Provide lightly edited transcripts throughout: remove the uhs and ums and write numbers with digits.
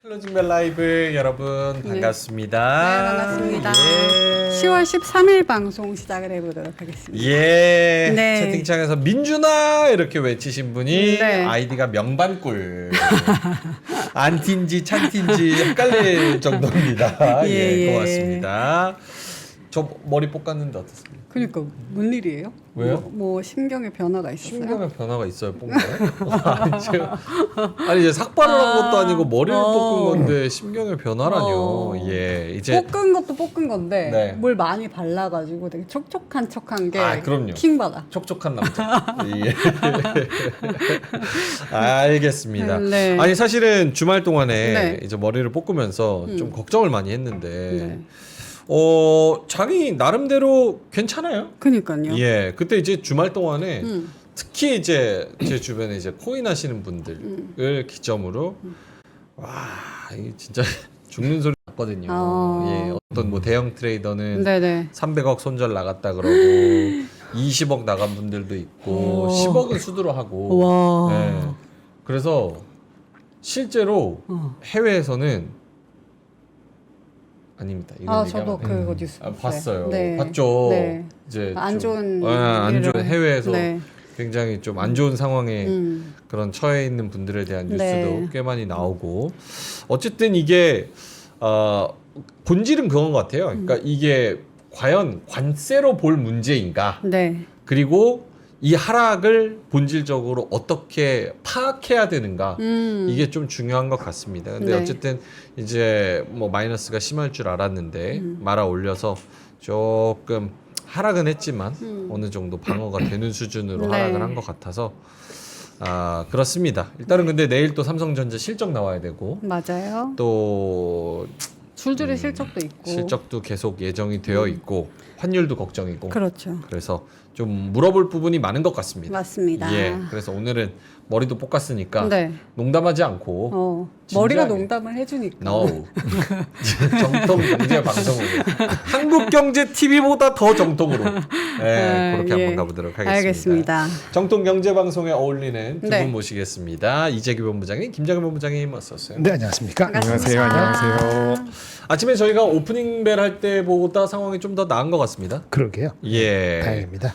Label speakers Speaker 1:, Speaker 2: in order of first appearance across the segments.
Speaker 1: 클로징벨 라이브 여러분 반갑습니다.
Speaker 2: 네, 반갑습니다.
Speaker 1: 예.
Speaker 2: 10월 13일 방송 시작을 해보도록 하겠습니다.
Speaker 1: 예.
Speaker 2: 네.
Speaker 1: 채팅창에서 민준아 이렇게 외치신 분이
Speaker 2: 네.
Speaker 1: 아이디가 명반꿀. 안틴지 찬틴지 헷갈릴 정도입니다. 예, 고맙습니다. 저 머리 볶았는데 어떻습니까?
Speaker 2: 그러니까 뭔 일이에요?
Speaker 1: 왜요?
Speaker 2: 뭐 심경의 변화가 있었어요?
Speaker 1: 심경의 변화가 있어요, 볶나요? 아니 이제 삭발을 한 것도 아니고 머리를 볶은 건데 심경의 변화라뇨. 예, 이제
Speaker 2: 볶은 것도 볶은 건데
Speaker 1: 네.
Speaker 2: 뭘 많이 발라가지고 되게 촉촉한 척한 게
Speaker 1: 그럼요.
Speaker 2: 킹받아.
Speaker 1: 촉촉한 남자. 예. 알겠습니다.
Speaker 2: 네.
Speaker 1: 아니 사실은 주말 동안에
Speaker 2: 네.
Speaker 1: 이제 머리를 볶으면서 좀 걱정을 많이 했는데
Speaker 2: 네.
Speaker 1: 장이 나름대로 괜찮아요.
Speaker 2: 그니까요.
Speaker 1: 예, 그때 이제 주말 동안에
Speaker 2: 음.
Speaker 1: 특히 이제 제 주변에 이제 코인 하시는 분들을 기점으로 와, 이게 진짜 죽는 소리 났거든요. 예, 어떤 뭐 대형 트레이더는
Speaker 2: 네네.
Speaker 1: 300억 손절 나갔다 그러고 20억 나간 분들도 있고 10억은 수두로 하고.
Speaker 2: 와.
Speaker 1: 예, 그래서 실제로 해외에서는 아닙니다. 이런
Speaker 2: 저도
Speaker 1: 얘기하면
Speaker 2: 그거 뉴스
Speaker 1: 봤어요.
Speaker 2: 네.
Speaker 1: 봤죠.
Speaker 2: 네.
Speaker 1: 이제
Speaker 2: 안 좋은
Speaker 1: 안 좋은
Speaker 2: 일을.
Speaker 1: 해외에서
Speaker 2: 네.
Speaker 1: 굉장히 좀 안 좋은 상황에 그런 처해 있는 분들에 대한 뉴스도
Speaker 2: 네.
Speaker 1: 꽤 많이 나오고 어쨌든 이게 본질은 그건 것 같아요. 그러니까 이게 과연 관세로 볼 문제인가?
Speaker 2: 네.
Speaker 1: 그리고 이 하락을 본질적으로 어떻게 파악해야 되는가 이게 좀 중요한 것 같습니다. 근데
Speaker 2: 네.
Speaker 1: 어쨌든 이제 뭐 마이너스가 심할 줄 알았는데 말아 올려서 조금 하락은 했지만 어느 정도 방어가 되는 수준으로
Speaker 2: 네.
Speaker 1: 하락을 한 것 같아서 그렇습니다. 일단은 근데 내일 또 삼성전자 실적 나와야 되고
Speaker 2: 맞아요.
Speaker 1: 또
Speaker 2: 줄줄이 실적도 있고.
Speaker 1: 실적도 계속 예정이 되어 있고 환율도 걱정이고
Speaker 2: 그렇죠.
Speaker 1: 그래서 좀 물어볼 부분이 많은 것 같습니다.
Speaker 2: 맞습니다.
Speaker 1: 예, 그래서 오늘은 머리도 볶았으니까
Speaker 2: 네.
Speaker 1: 농담하지 않고
Speaker 2: 머리가
Speaker 1: 진지하게.
Speaker 2: 농담을 해주니까.
Speaker 1: No. 정통 경제 방송으로 한국 경제 TV보다 더 정통으로 그렇게 한번 가보도록 하겠습니다.
Speaker 2: 알겠습니다.
Speaker 1: 정통 경제 방송에 어울리는 두 분
Speaker 2: 네.
Speaker 1: 모시겠습니다. 이재규 본부장님, 김장현 본부장님 어서 오세요.
Speaker 3: 네, 안녕하십니까.
Speaker 2: 반갑습니다.
Speaker 3: 안녕하세요.
Speaker 1: 아침에 저희가 오프닝 벨 할 때보다 상황이 좀 더 나은 것 같습니다.
Speaker 3: 그러게요.
Speaker 1: 예.
Speaker 3: 다행입니다.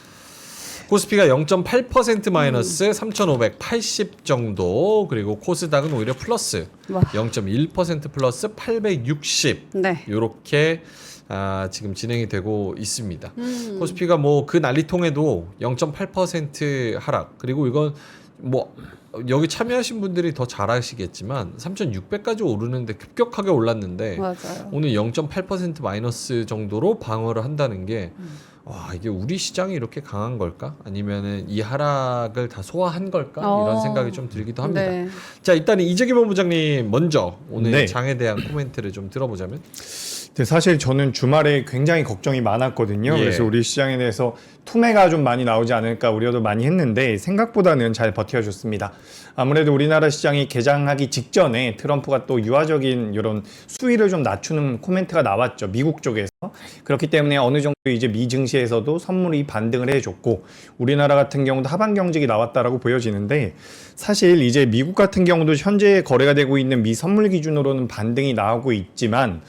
Speaker 1: 코스피가 0.8% 마이너스 3,580 정도, 그리고 코스닥은 오히려 플러스
Speaker 2: 와.
Speaker 1: 0.1% 플러스 860
Speaker 2: 네.
Speaker 1: 이렇게 지금 진행이 되고 있습니다. 코스피가 뭐 그 난리통에도 0.8% 하락, 그리고 이건 뭐 여기 참여하신 분들이 더 잘 아시겠지만 3,600까지 오르는데 급격하게 올랐는데
Speaker 2: 맞아요.
Speaker 1: 오늘 0.8% 마이너스 정도로 방어를 한다는 게 와, 이게 우리 시장이 이렇게 강한 걸까? 아니면은 이 하락을 다 소화한 걸까? 이런 생각이 좀 들기도 합니다.
Speaker 2: 네.
Speaker 1: 자, 일단 이재기 본부장님 먼저 오늘
Speaker 3: 네.
Speaker 1: 장에 대한 코멘트를 좀 들어보자면.
Speaker 3: 네, 사실 저는 주말에 굉장히 걱정이 많았거든요.
Speaker 1: 예.
Speaker 3: 그래서 우리 시장에 대해서 투매가 좀 많이 나오지 않을까 우려도 많이 했는데 생각보다는 잘 버텨줬습니다. 아무래도 우리나라 시장이 개장하기 직전에 트럼프가 또 유화적인 이런 수위를 좀 낮추는 코멘트가 나왔죠. 미국 쪽에서. 그렇기 때문에 어느 정도 이제 미 증시에서도 선물이 반등을 해줬고 우리나라 같은 경우도 하반 경직이 나왔다라고 보여지는데 사실 이제 미국 같은 경우도 현재 거래가 되고 있는 미 선물 기준으로는 반등이 나오고 있지만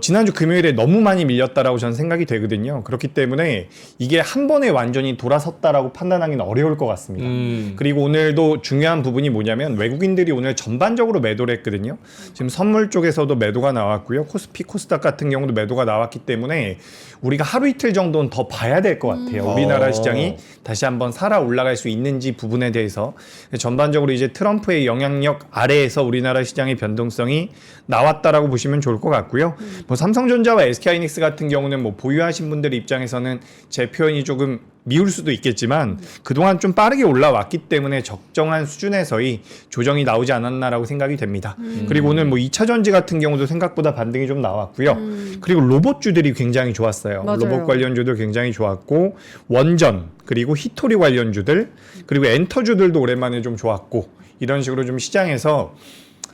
Speaker 3: 지난주 금요일에 너무 많이 밀렸다라고 저는 생각이 되거든요. 그렇기 때문에 이게 한 번에 완전히 돌아섰다라고 판단하기는 어려울 것 같습니다. 그리고 오늘도 중요한 부분이 뭐냐면 외국인들이 오늘 전반적으로 매도를 했거든요. 지금 선물 쪽에서도 매도가 나왔고요. 코스피, 코스닥 같은 경우도 매도가 나왔기 때문에 우리가 하루 이틀 정도는 더 봐야 될 것 같아요. 우리나라 시장이 다시 한번 살아 올라갈 수 있는지 부분에 대해서 전반적으로 이제 트럼프의 영향력 아래에서 우리나라 시장의 변동성이 나왔다라고 보시면 좋을 것 같고요. 뭐 삼성전자와 SK하이닉스 같은 경우는 뭐 보유하신 분들 입장에서는 제 표현이 조금 미울 수도 있겠지만 그동안 좀 빠르게 올라왔기 때문에 적정한 수준에서의 조정이 나오지 않았나라고 생각이 됩니다. 그리고 오늘 뭐 2차 전지 같은 경우도 생각보다 반등이 좀 나왔고요. 그리고 로봇주들이 굉장히 좋았어요.
Speaker 2: 맞아요.
Speaker 3: 로봇 관련주도 굉장히 좋았고 원전 그리고 히토리 관련주들 그리고 엔터주들도 오랜만에 좀 좋았고 이런 식으로 좀 시장에서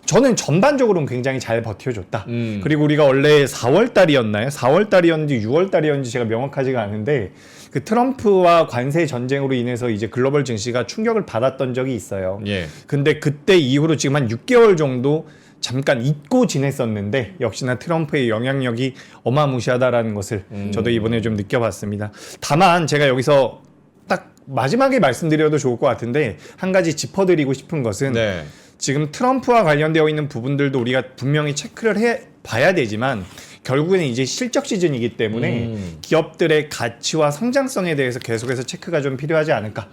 Speaker 3: 저는 전반적으로는 굉장히 잘 버텨줬다. 그리고 우리가 원래 4월 달이었나요? 4월 달이었는지 6월 달이었는지 제가 명확하지가 않은데 그 트럼프와 관세 전쟁으로 인해서 이제 글로벌 증시가 충격을 받았던 적이 있어요.
Speaker 1: 예.
Speaker 3: 근데 그때 이후로 지금 한 6개월 정도 잠깐 잊고 지냈었는데 역시나 트럼프의 영향력이 어마무시하다라는 것을 저도 이번에 좀 느껴봤습니다. 다만 제가 여기서 딱 마지막에 말씀드려도 좋을 것 같은데 한 가지 짚어드리고 싶은 것은
Speaker 1: 네.
Speaker 3: 지금 트럼프와 관련되어 있는 부분들도 우리가 분명히 체크를 해 봐야 되지만 결국에는 이제 실적 시즌이기 때문에 기업들의 가치와 성장성에 대해서 계속해서 체크가 좀 필요하지 않을까.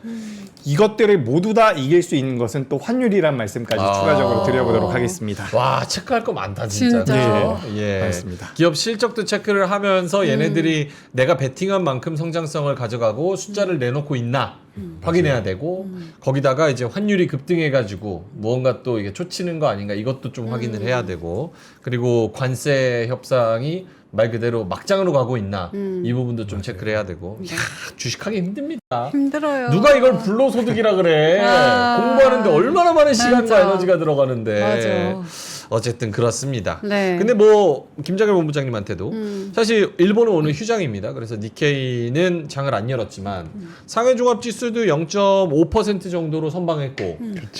Speaker 3: 이것들을 모두 다 이길 수 있는 것은 또 환율이란 말씀까지 추가적으로 드려보도록 하겠습니다.
Speaker 1: 와, 체크할 거 많다 진짜.
Speaker 2: 진짜.
Speaker 1: 그죠? 예.
Speaker 3: 맞습니다.
Speaker 1: 기업 실적도 체크를 하면서 얘네들이 내가 베팅한 만큼 성장성을 가져가고 숫자를 내놓고 있나 확인해야 되고 거기다가 이제 환율이 급등해가지고 무언가 또 이게 초치는 거 아닌가 이것도 좀 확인을 해야 되고 그리고 관세 협상이 말 그대로 막장으로 가고 있나 이 부분도 좀 체크를 해야 되고 야, 주식하기 힘듭니다.
Speaker 2: 힘들어요.
Speaker 1: 누가 이걸 불로소득이라 그래.
Speaker 2: 아,
Speaker 1: 공부하는데 얼마나 많은 시간과
Speaker 2: 맞아.
Speaker 1: 에너지가 들어가는데.
Speaker 2: 맞아.
Speaker 1: 어쨌든 그렇습니다.
Speaker 2: 네.
Speaker 1: 근데 뭐 김장일 본부장님한테도 사실 일본은 오늘 휴장입니다. 그래서 니케이는 장을 안 열었지만 상해 종합 지수도 0.5% 정도로 선방했고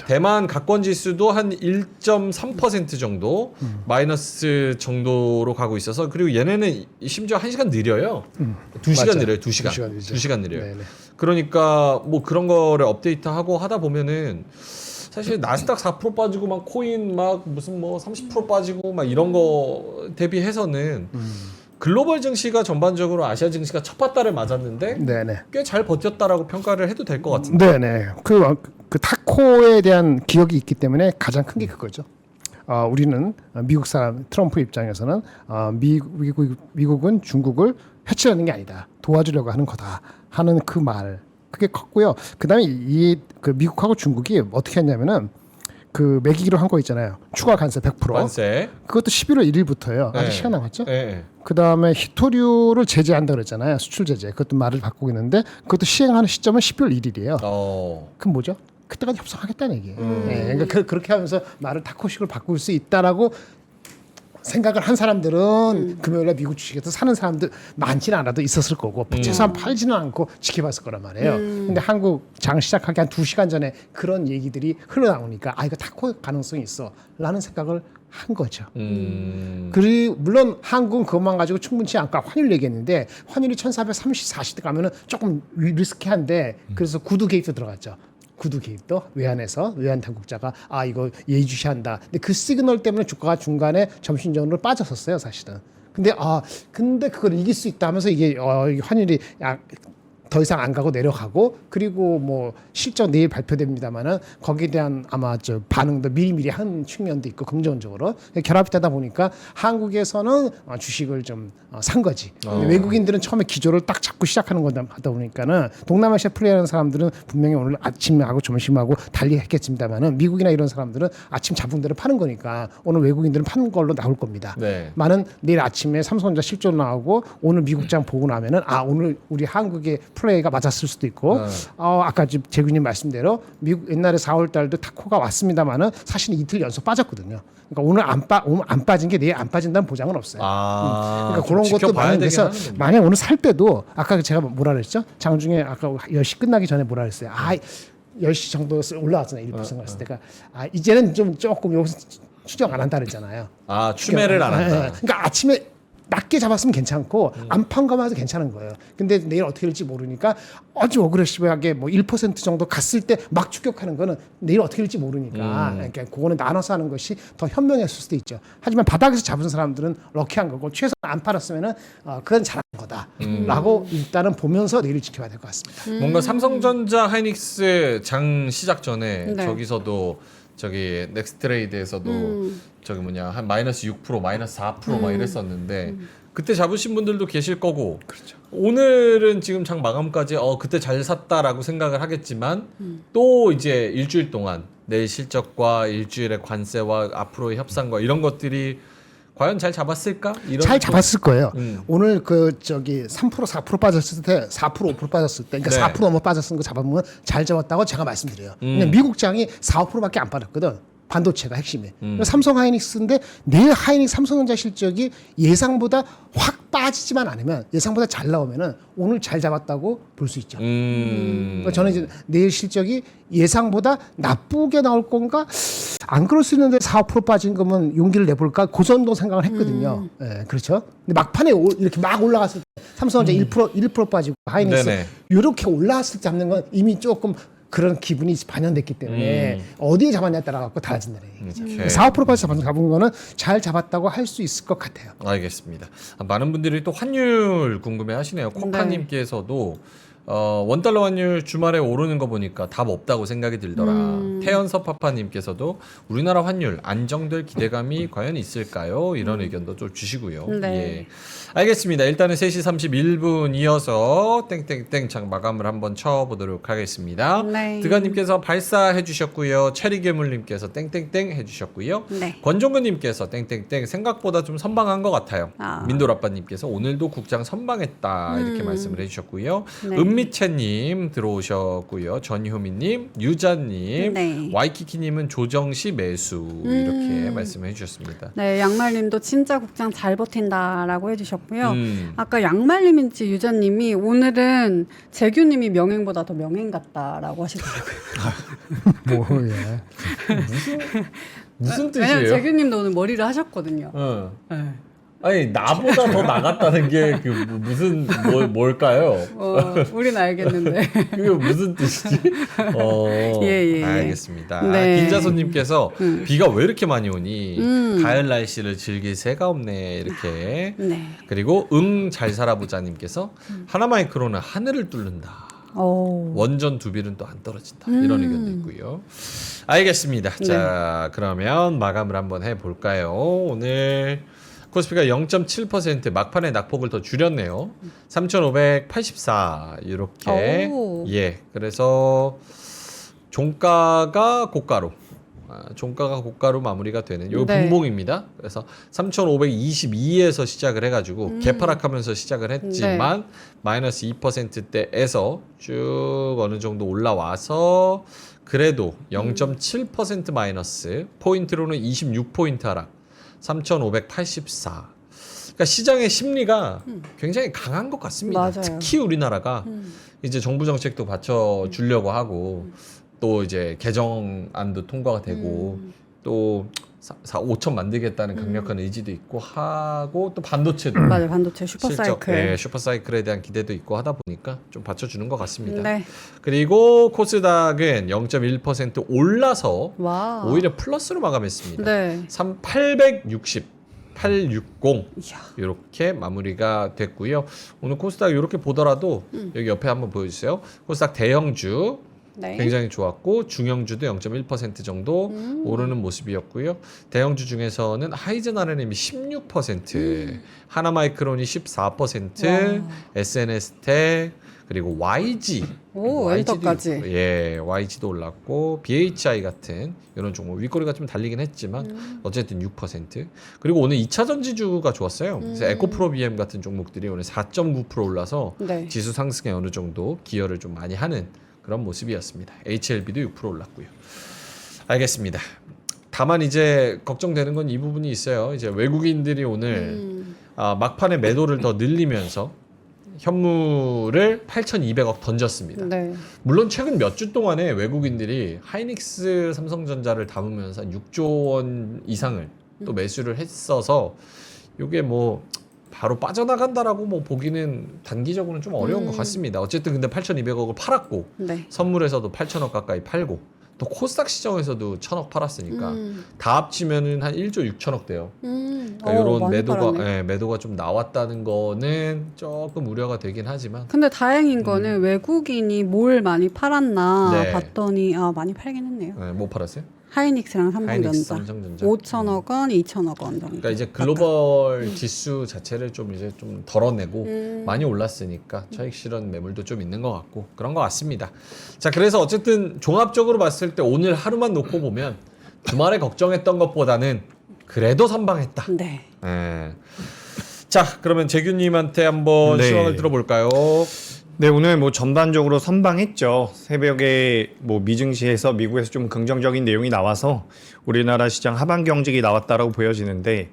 Speaker 1: 대만 가권 지수도 한 1.3% 정도 마이너스 정도로 가고 있어서 그리고 얘네는 심지어 1시간 느려요. 2시간
Speaker 4: 맞아요.
Speaker 1: 느려요. 2시간.
Speaker 4: 2시간이죠.
Speaker 1: 2시간 느려요.
Speaker 4: 네네.
Speaker 1: 그러니까 뭐 그런 거를 업데이트하고 하다 보면은 사실 나스닥 4% 빠지고 막 코인 막 무슨 뭐 30% 빠지고 막 이런 거 대비해서는 글로벌 증시가 전반적으로 아시아 증시가 첫 바다를 맞았는데
Speaker 4: 네네.
Speaker 1: 꽤 잘 버텼다라고 평가를 해도 될 것 같은데.
Speaker 4: 네네. 그 타코에 대한 기억이 있기 때문에 가장 큰 게 그거죠. 우리는 미국 사람 트럼프 입장에서는 미국은 중국을 해치려는 게 아니다. 도와주려고 하는 거다. 하는 그 말. 그게 컸고요. 그다음에 그 미국하고 중국이 어떻게 했냐면은 그 매기기로 한 거 있잖아요. 추가 관세 100%.
Speaker 1: 관세.
Speaker 4: 그것도 11월 1일부터예요. 아직
Speaker 1: 네.
Speaker 4: 시간 남았죠?
Speaker 1: 네.
Speaker 4: 그다음에 히토류를 제재한다 그랬잖아요. 수출 제재. 그것도 말을 바꾸고 있는데 그것도 시행하는 시점은 12월 1일이에요. 그럼 뭐죠? 그때까지 협상하겠다는 얘기예요. 네, 그러니까 그렇게 하면서 말을 타코식을 바꿀 수 있다라고 생각을 한 사람들은 금요일에 미국 주식에서 사는 사람들 많지는 않아도 있었을 거고 최소한 팔지는 않고 지켜봤을 거란 말이에요. 근데 한국 장 시작하기 한 2시간 전에 그런 얘기들이 흘러나오니까 이거 타코 가능성이 있어 라는 생각을 한 거죠. 그리고 물론 한국은 그것만 가지고 충분치 않고 환율 얘기했는데 환율이 1430, 40대 가면은 조금 리스키한데 그래서 구두 개입도 들어갔죠. 구두 개입도 외환 당국자가 이거 예의주시한다. 근데 그 시그널 때문에 주가가 중간에 점심전으로 빠졌었어요, 사실은. 근데 그걸 이길 수 있다 하면서 이게 환율이 더 이상 안 가고 내려가고 그리고 뭐 실적 내일 발표됩니다만은 거기에 대한 아마 반응도 미리미리 한 측면도 있고 긍정적으로 결합이 되다 보니까 한국에서는 주식을 좀 산 거지. 근데 외국인들은 처음에 기조를 딱 잡고 시작하는 거다 하다 보니까는 동남아시아 플레이하는 사람들은 분명히 오늘 아침하고 점심하고 달리 했겠습니다만은 미국이나 이런 사람들은 아침 잡은 대로 파는 거니까 오늘 외국인들은 파는 걸로 나올 겁니다.
Speaker 1: 네.
Speaker 4: 많은 내일 아침에 삼성전자 실적 나오고 오늘 미국장 보고 나면은 오늘 우리 한국의 플레이가 맞았을 수도 있고 아까 지금 재균님 말씀대로 미국 옛날에 4월 달도 타코가 왔습니다만은 사실 이틀 연속 빠졌거든요. 그러니까 오늘 안 빠진 게 내일 안 빠진다는 보장은 없어요. 그러니까 그런 것도 많은 데서 만약 오늘 살 때도 아까 제가 뭐라 그랬죠? 장중에 아까 10시 끝나기 전에 뭐라 그랬어요? 10시 정도 올라왔잖아요. 1% 갔을 때가 이제는 좀 조금 여기서 추정 안 한다 그랬잖아요.
Speaker 1: 추매를 안 한다.
Speaker 4: 그러니까 아침에 낮게 잡았으면 괜찮고 안 판 거만 해도 괜찮은 거예요. 근데 내일 어떻게 될지 모르니까 아주 어그레시브하게 뭐 1% 정도 갔을 때 막 추격하는 거는 내일 어떻게 될지 모르니까 그러니까 그거는 나눠서 하는 것이 더 현명했을 수도 있죠. 하지만 바닥에서 잡은 사람들은 럭키한 거고 최소한 안 팔았으면은 그건 잘한 거다라고 일단은 보면서 내일 지켜봐야 될 것 같습니다.
Speaker 1: 뭔가 삼성전자 하이닉스 장 시작 전에
Speaker 2: 네.
Speaker 1: 저기서도 저기 넥스트레이드에서도 저기 한 마이너스 6% 마이너스 4% 막 이랬었는데 그때 잡으신 분들도 계실 거고
Speaker 4: 그렇죠.
Speaker 1: 오늘은 지금 장 마감까지 그때 잘 샀다라고 생각을 하겠지만 또 이제 일주일 동안 내일 실적과 일주일의 관세와 앞으로의 협상과 이런 것들이 과연 잘 잡았을까?
Speaker 4: 잘 잡았을 거예요.
Speaker 1: 음.
Speaker 4: 오늘 3% 4% 빠졌을 때 4% 5% 빠졌을 때 그러니까
Speaker 1: 네.
Speaker 4: 4% 넘어 빠졌은 거 잡으면 잘 잡았다고 제가 말씀드려요. 근데 미국 장이 4, 5%밖에 안 빠졌거든. 반도체가 핵심이에요. 삼성 하이닉스인데 내일 하이닉스 삼성전자 실적이 예상보다 확 빠지지만 않으면 예상보다 잘 나오면은 오늘 잘 잡았다고 볼 수 있죠. 그러니까 저는 이제 내일 실적이 예상보다 나쁘게 나올 건가? 안 그럴 수 있는데 4~5% 빠진 거면 용기를 내볼까? 그 정도 생각을 했거든요. 예, 그렇죠. 근데 막판에 이렇게 막 올라갔을 때 삼성전자 1% 빠지고 하이닉스
Speaker 1: 네네.
Speaker 4: 이렇게 올라왔을 때 잡는 건 이미 조금 그런 기분이 반영됐기 때문에 어디에 잡았냐에 따라 갖고 달라진다는 얘기죠.
Speaker 1: 오케이.
Speaker 4: 4~5%까지 잡은 거는 잘 잡았다고 할 수 있을 것 같아요.
Speaker 1: 알겠습니다. 많은 분들이 또 환율 궁금해하시네요. 코카님께서도 원달러 환율 주말에 오르는 거 보니까 답 없다고 생각이 들더라. 태연서파파님께서도 우리나라 환율 안정될 기대감이 과연 있을까요? 이런 의견도 좀 주시고요.
Speaker 2: 네.
Speaker 1: 예. 알겠습니다. 일단은 3시 31분 이어서 땡땡땡 장 마감을 한번 쳐보도록 하겠습니다.
Speaker 2: 네.
Speaker 1: 드가님께서 발사해 주셨고요. 체리괴물님께서 땡땡땡 해주셨고요.
Speaker 2: 네.
Speaker 1: 권종근님께서 땡땡땡 생각보다 좀 선방한 것 같아요. 민돌아빠님께서 오늘도 국장 선방했다 이렇게 말씀을 해주셨고요.
Speaker 2: 네.
Speaker 1: 은미채님 들어오셨고요. 전효미님, 유자님,
Speaker 2: 네.
Speaker 1: 와이키키님은 조정시 매수 이렇게 말씀해 주셨습니다.
Speaker 2: 네, 양말님도 진짜 국장 잘 버틴다라고 해주셨고요.
Speaker 1: 음.
Speaker 2: 아까 양말님인지 유자님이 오늘은 재규님이 명행보다 더 명행 같다라고 하시더라고요.
Speaker 4: 뭐야?
Speaker 1: 무슨
Speaker 2: 왜냐면
Speaker 1: 뜻이에요?
Speaker 2: 재규님도 오늘 머리를 하셨거든요.
Speaker 1: 네. 아니 나보다 더 나갔다는 게 그 무슨 뭘까요?
Speaker 2: 우린 알겠는데.
Speaker 1: 그게 무슨 뜻이지?
Speaker 2: 예.
Speaker 1: 알겠습니다.
Speaker 2: 네.
Speaker 1: 김자손님께서 비가 왜 이렇게 많이 오니 가을 날씨를 즐길 새가 없네 이렇게.
Speaker 2: 네.
Speaker 1: 그리고 잘 살아보자님께서 하나마이크로는 하늘을 뚫는다. 원전 두빌은 또 안 떨어진다. 이런 의견도 있고요. 알겠습니다. 자 그러면 마감을 한번 해볼까요? 오늘 코스피가 0.7% 막판에 낙폭을 더 줄였네요. 3,584 이렇게. 예. 그래서 종가가 고가로. 종가가 고가로 마무리가 되는 요
Speaker 2: 네.
Speaker 1: 분봉입니다. 그래서 3,522에서 시작을 해가지고 개파락하면서 시작을 했지만 마이너스 2%대에서 쭉 어느 정도 올라와서 그래도 0.7% 마이너스 포인트로는 26포인트 하락. 3,584. 그러니까 시장의 심리가 굉장히 강한 것 같습니다.
Speaker 2: 맞아요.
Speaker 1: 특히 우리나라가 이제 정부 정책도 받쳐주려고 하고 또 이제 개정안도 통과가 되고 또 5천 만들겠다는 강력한 의지도 있고 하고 또 반도체도
Speaker 2: 맞아요. 반도체 슈퍼사이클.
Speaker 1: 네, 슈퍼사이클에 대한 기대도 있고 하다 보니까 좀 받쳐주는 것 같습니다.
Speaker 2: 네.
Speaker 1: 그리고 코스닥은 0.1% 올라서
Speaker 2: 와.
Speaker 1: 오히려 플러스로 마감했습니다.
Speaker 2: 네.
Speaker 1: 860 860
Speaker 2: 이야.
Speaker 1: 이렇게 마무리가 됐고요. 오늘 코스닥 이렇게 보더라도 여기 옆에 한번 보여주세요. 코스닥 대형주
Speaker 2: 네.
Speaker 1: 굉장히 좋았고 중형주도 0.1% 정도 오르는 모습이었고요. 대형주 중에서는 하이젠 RNM이 16%, 하나마이크론이 14%, SNS텍 그리고 YG
Speaker 2: 오, 엔터까지.
Speaker 1: 예, YG도 올랐고 BHI 같은 이런 종목 윗꼬리가 좀 달리긴 했지만 어쨌든 6%. 그리고 오늘 2차 전지주가 좋았어요. 그래서 에코프로비엠 같은 종목들이 오늘 4.9% 올라서
Speaker 2: 네.
Speaker 1: 지수 상승에 어느 정도 기여를 좀 많이 하는 그런 모습이었습니다. HLB도 6% 올랐고요. 알겠습니다. 다만 이제 걱정되는 건 이 부분이 있어요. 이제 외국인들이 오늘 막판에 매도를 더 늘리면서 현물을 8,200억 던졌습니다.
Speaker 2: 네.
Speaker 1: 물론 최근 몇 주 동안에 외국인들이 하이닉스 삼성전자를 담으면서 6조 원 이상을 또 매수를 했어서 이게 뭐 바로 빠져나간다라고 뭐 보기는 단기적으로는 좀 어려운 것 같습니다. 어쨌든 근데 8,200억을 팔았고
Speaker 2: 네.
Speaker 1: 선물에서도 8,000억 가까이 팔고 또 코스닥 시장에서도 1,000억 팔았으니까 다 합치면은 한 1조 6천억 돼요. 그러니까 이런
Speaker 2: 많이
Speaker 1: 매도가
Speaker 2: 팔았네.
Speaker 1: 매도가 좀 나왔다는 거는 조금 우려가 되긴 하지만
Speaker 2: 근데 다행인 거는 외국인이 뭘 많이 팔았나
Speaker 1: 네.
Speaker 2: 봤더니 많이 팔긴 했네요.
Speaker 1: 뭐 팔았어요?
Speaker 2: 하이닉스랑
Speaker 1: 하이닉스
Speaker 2: 삼성전자.
Speaker 1: 삼성전자
Speaker 2: 5천억 원, 2천억 원 정도.
Speaker 1: 그러니까 이제 글로벌 지수 자체를 좀 이제 좀 덜어내고 많이 올랐으니까 차익 실현 매물도 좀 있는 것 같고 그런 것 같습니다. 자, 그래서 어쨌든 종합적으로 봤을 때 오늘 하루만 놓고 보면 주말에 걱정했던 것보다는 그래도 선방했다.
Speaker 2: 네.
Speaker 1: 예. 자, 그러면 재규님한테 한번
Speaker 3: 네.
Speaker 1: 시황을 들어볼까요?
Speaker 3: 네, 오늘 뭐 전반적으로 선방했죠. 새벽에 뭐 미증시에서 미국에서 좀 긍정적인 내용이 나와서 우리나라 시장 하반 경직이 나왔다라고 보여지는데,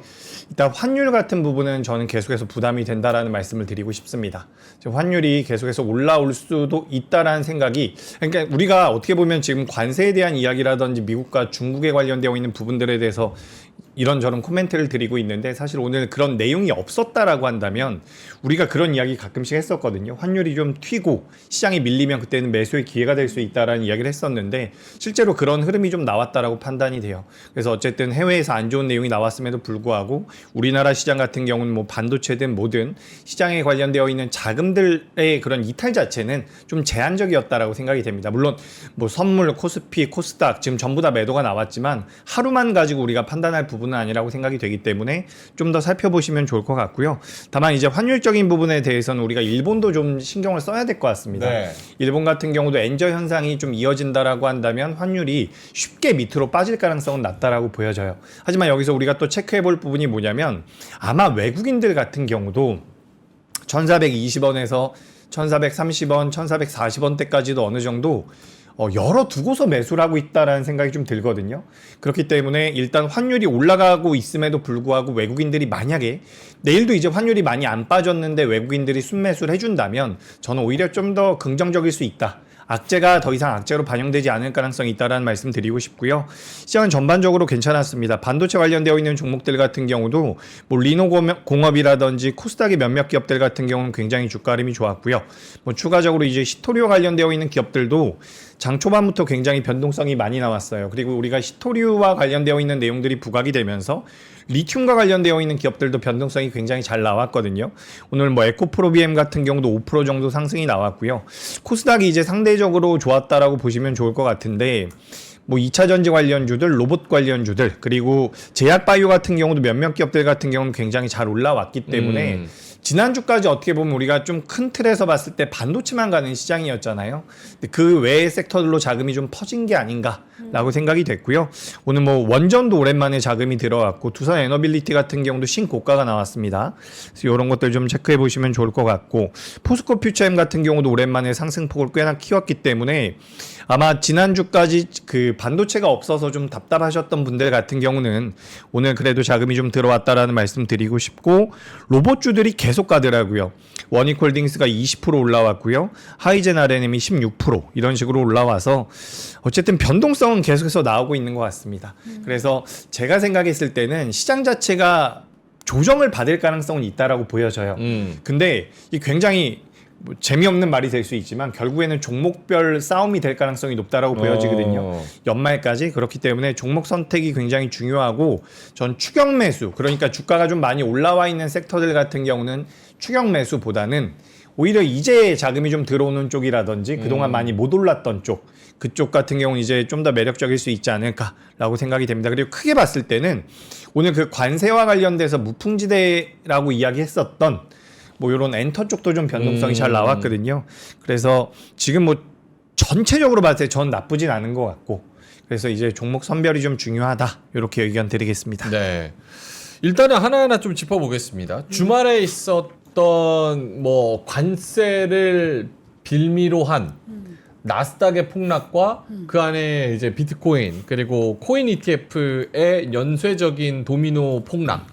Speaker 3: 일단 환율 같은 부분은 저는 계속해서 부담이 된다라는 말씀을 드리고 싶습니다. 환율이 계속해서 올라올 수도 있다라는 생각이, 그러니까 우리가 어떻게 보면 지금 관세에 대한 이야기라든지 미국과 중국에 관련되어 있는 부분들에 대해서 이런저런 코멘트를 드리고 있는데, 사실 오늘 그런 내용이 없었다라고 한다면 우리가 그런 이야기 가끔씩 했었거든요. 환율이 좀 튀고 시장이 밀리면 그때는 매수의 기회가 될 수 있다라는 이야기를 했었는데, 실제로 그런 흐름이 좀 나왔다라고 판단이 돼요. 그래서 어쨌든 해외에서 안 좋은 내용이 나왔음에도 불구하고 우리나라 시장 같은 경우는 뭐 반도체든 뭐든 시장에 관련되어 있는 자금들의 그런 이탈 자체는 좀 제한적이었다라고 생각이 됩니다. 물론 뭐 선물, 코스피, 코스닥 지금 전부 다 매도가 나왔지만 하루만 가지고 우리가 판단할 부분은 아니라고 생각이 되기 때문에 좀 더 살펴보시면 좋을 것 같고요. 다만 이제 환율적인 부분에 대해서는 우리가 일본도 좀 신경을 써야 될 것 같습니다.
Speaker 1: 네.
Speaker 3: 일본 같은 경우도 엔저 현상이 좀 이어진다라고 한다면 환율이 쉽게 밑으로 빠질 가능성은 낮다라고 보여져요. 하지만 여기서 우리가 또 체크해 볼 부분이 뭐냐면, 아마 외국인들 같은 경우도 1420원에서 1430원, 1440원대까지도 어느 정도 열어두고서 매수를 하고 있다라는 생각이 좀 들거든요. 그렇기 때문에 일단 환율이 올라가고 있음에도 불구하고 외국인들이 만약에 내일도 이제 환율이 많이 안 빠졌는데 외국인들이 순매수를 해준다면 저는 오히려 좀 더 긍정적일 수 있다. 악재가 더 이상 악재로 반영되지 않을 가능성이 있다라는 말씀 드리고 싶고요. 시장은 전반적으로 괜찮았습니다. 반도체 관련되어 있는 종목들 같은 경우도 뭐 리노공업이라든지 코스닥의 몇몇 기업들 같은 경우는 굉장히 주가 흐름이 좋았고요. 뭐 추가적으로 이제 시토리오 관련되어 있는 기업들도 장 초반부터 굉장히 변동성이 많이 나왔어요. 그리고 우리가 시토리오와 관련되어 있는 내용들이 부각이 되면서 리튬과 관련되어 있는 기업들도 변동성이 굉장히 잘 나왔거든요. 오늘 뭐 에코프로비엠 같은 경우도 5% 정도 상승이 나왔고요. 코스닥이 이제 상대적으로 좋았다라고 보시면 좋을 것 같은데, 뭐 2차 전지 관련주들, 로봇 관련주들, 그리고 제약바이오 같은 경우도 몇몇 기업들 같은 경우는 굉장히 잘 올라왔기 때문에 지난주까지 어떻게 보면 우리가 좀 큰 틀에서 봤을 때 반도체만 가는 시장이었잖아요. 근데 그 외의 섹터들로 자금이 좀 퍼진 게 아닌가라고 생각이 됐고요. 오늘 뭐 원전도 오랜만에 자금이 들어왔고, 두산 에너빌리티 같은 경우도 신고가가 나왔습니다. 그래서 이런 것들 좀 체크해 보시면 좋을 것 같고, 포스코 퓨처엠 같은 경우도 오랜만에 상승폭을 꽤나 키웠기 때문에 아마 지난주까지 그 반도체가 없어서 좀 답답하셨던 분들 같은 경우는 오늘 그래도 자금이 좀 들어왔다라는 말씀 드리고 싶고, 로봇주들이 계속 가더라고요. 원익홀딩스가 20% 올라왔고요. 하이젠 RNM이 16% 이런 식으로 올라와서 어쨌든 변동성은 계속해서 나오고 있는 것 같습니다. 그래서 제가 생각했을 때는 시장 자체가 조정을 받을 가능성은 있다라고 보여져요. 근데 이 굉장히 뭐 재미없는 말이 될 수 있지만 결국에는 종목별 싸움이 될 가능성이 높다라고 보여지거든요. 연말까지. 그렇기 때문에 종목 선택이 굉장히 중요하고, 전 추격 매수, 그러니까 주가가 좀 많이 올라와 있는 섹터들 같은 경우는 추격 매수보다는 오히려 이제 자금이 좀 들어오는 쪽이라든지 그동안 많이 못 올랐던 쪽, 그쪽 같은 경우는 이제 좀 더 매력적일 수 있지 않을까라고 생각이 됩니다. 그리고 크게 봤을 때는 오늘 그 관세와 관련돼서 무풍지대라고 이야기했었던 뭐 이런 엔터 쪽도 좀 변동성이 잘 나왔거든요. 그래서 지금 뭐 전체적으로 봤을 때 전 나쁘진 않은 것 같고, 그래서 이제 종목 선별이 좀 중요하다, 이렇게 의견 드리겠습니다.
Speaker 1: 네. 일단은 하나하나 좀 짚어보겠습니다. 주말에 있었던 뭐 관세를 빌미로 한 나스닥의 폭락과 그 안에 이제 비트코인 그리고 코인 ETF의 연쇄적인 도미노 폭락,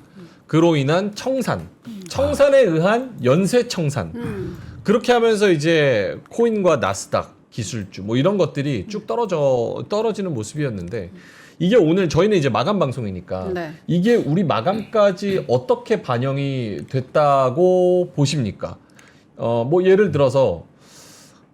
Speaker 1: 그로 인한 청산에 의한 연쇄 청산. 그렇게 하면서 이제 코인과 나스닥, 기술주 뭐 이런 것들이 쭉 떨어지는 모습이었는데, 이게 오늘 저희는 이제 마감 방송이니까
Speaker 2: 네.
Speaker 1: 이게 우리 마감까지 어떻게 반영이 됐다고 보십니까? 뭐 예를 들어서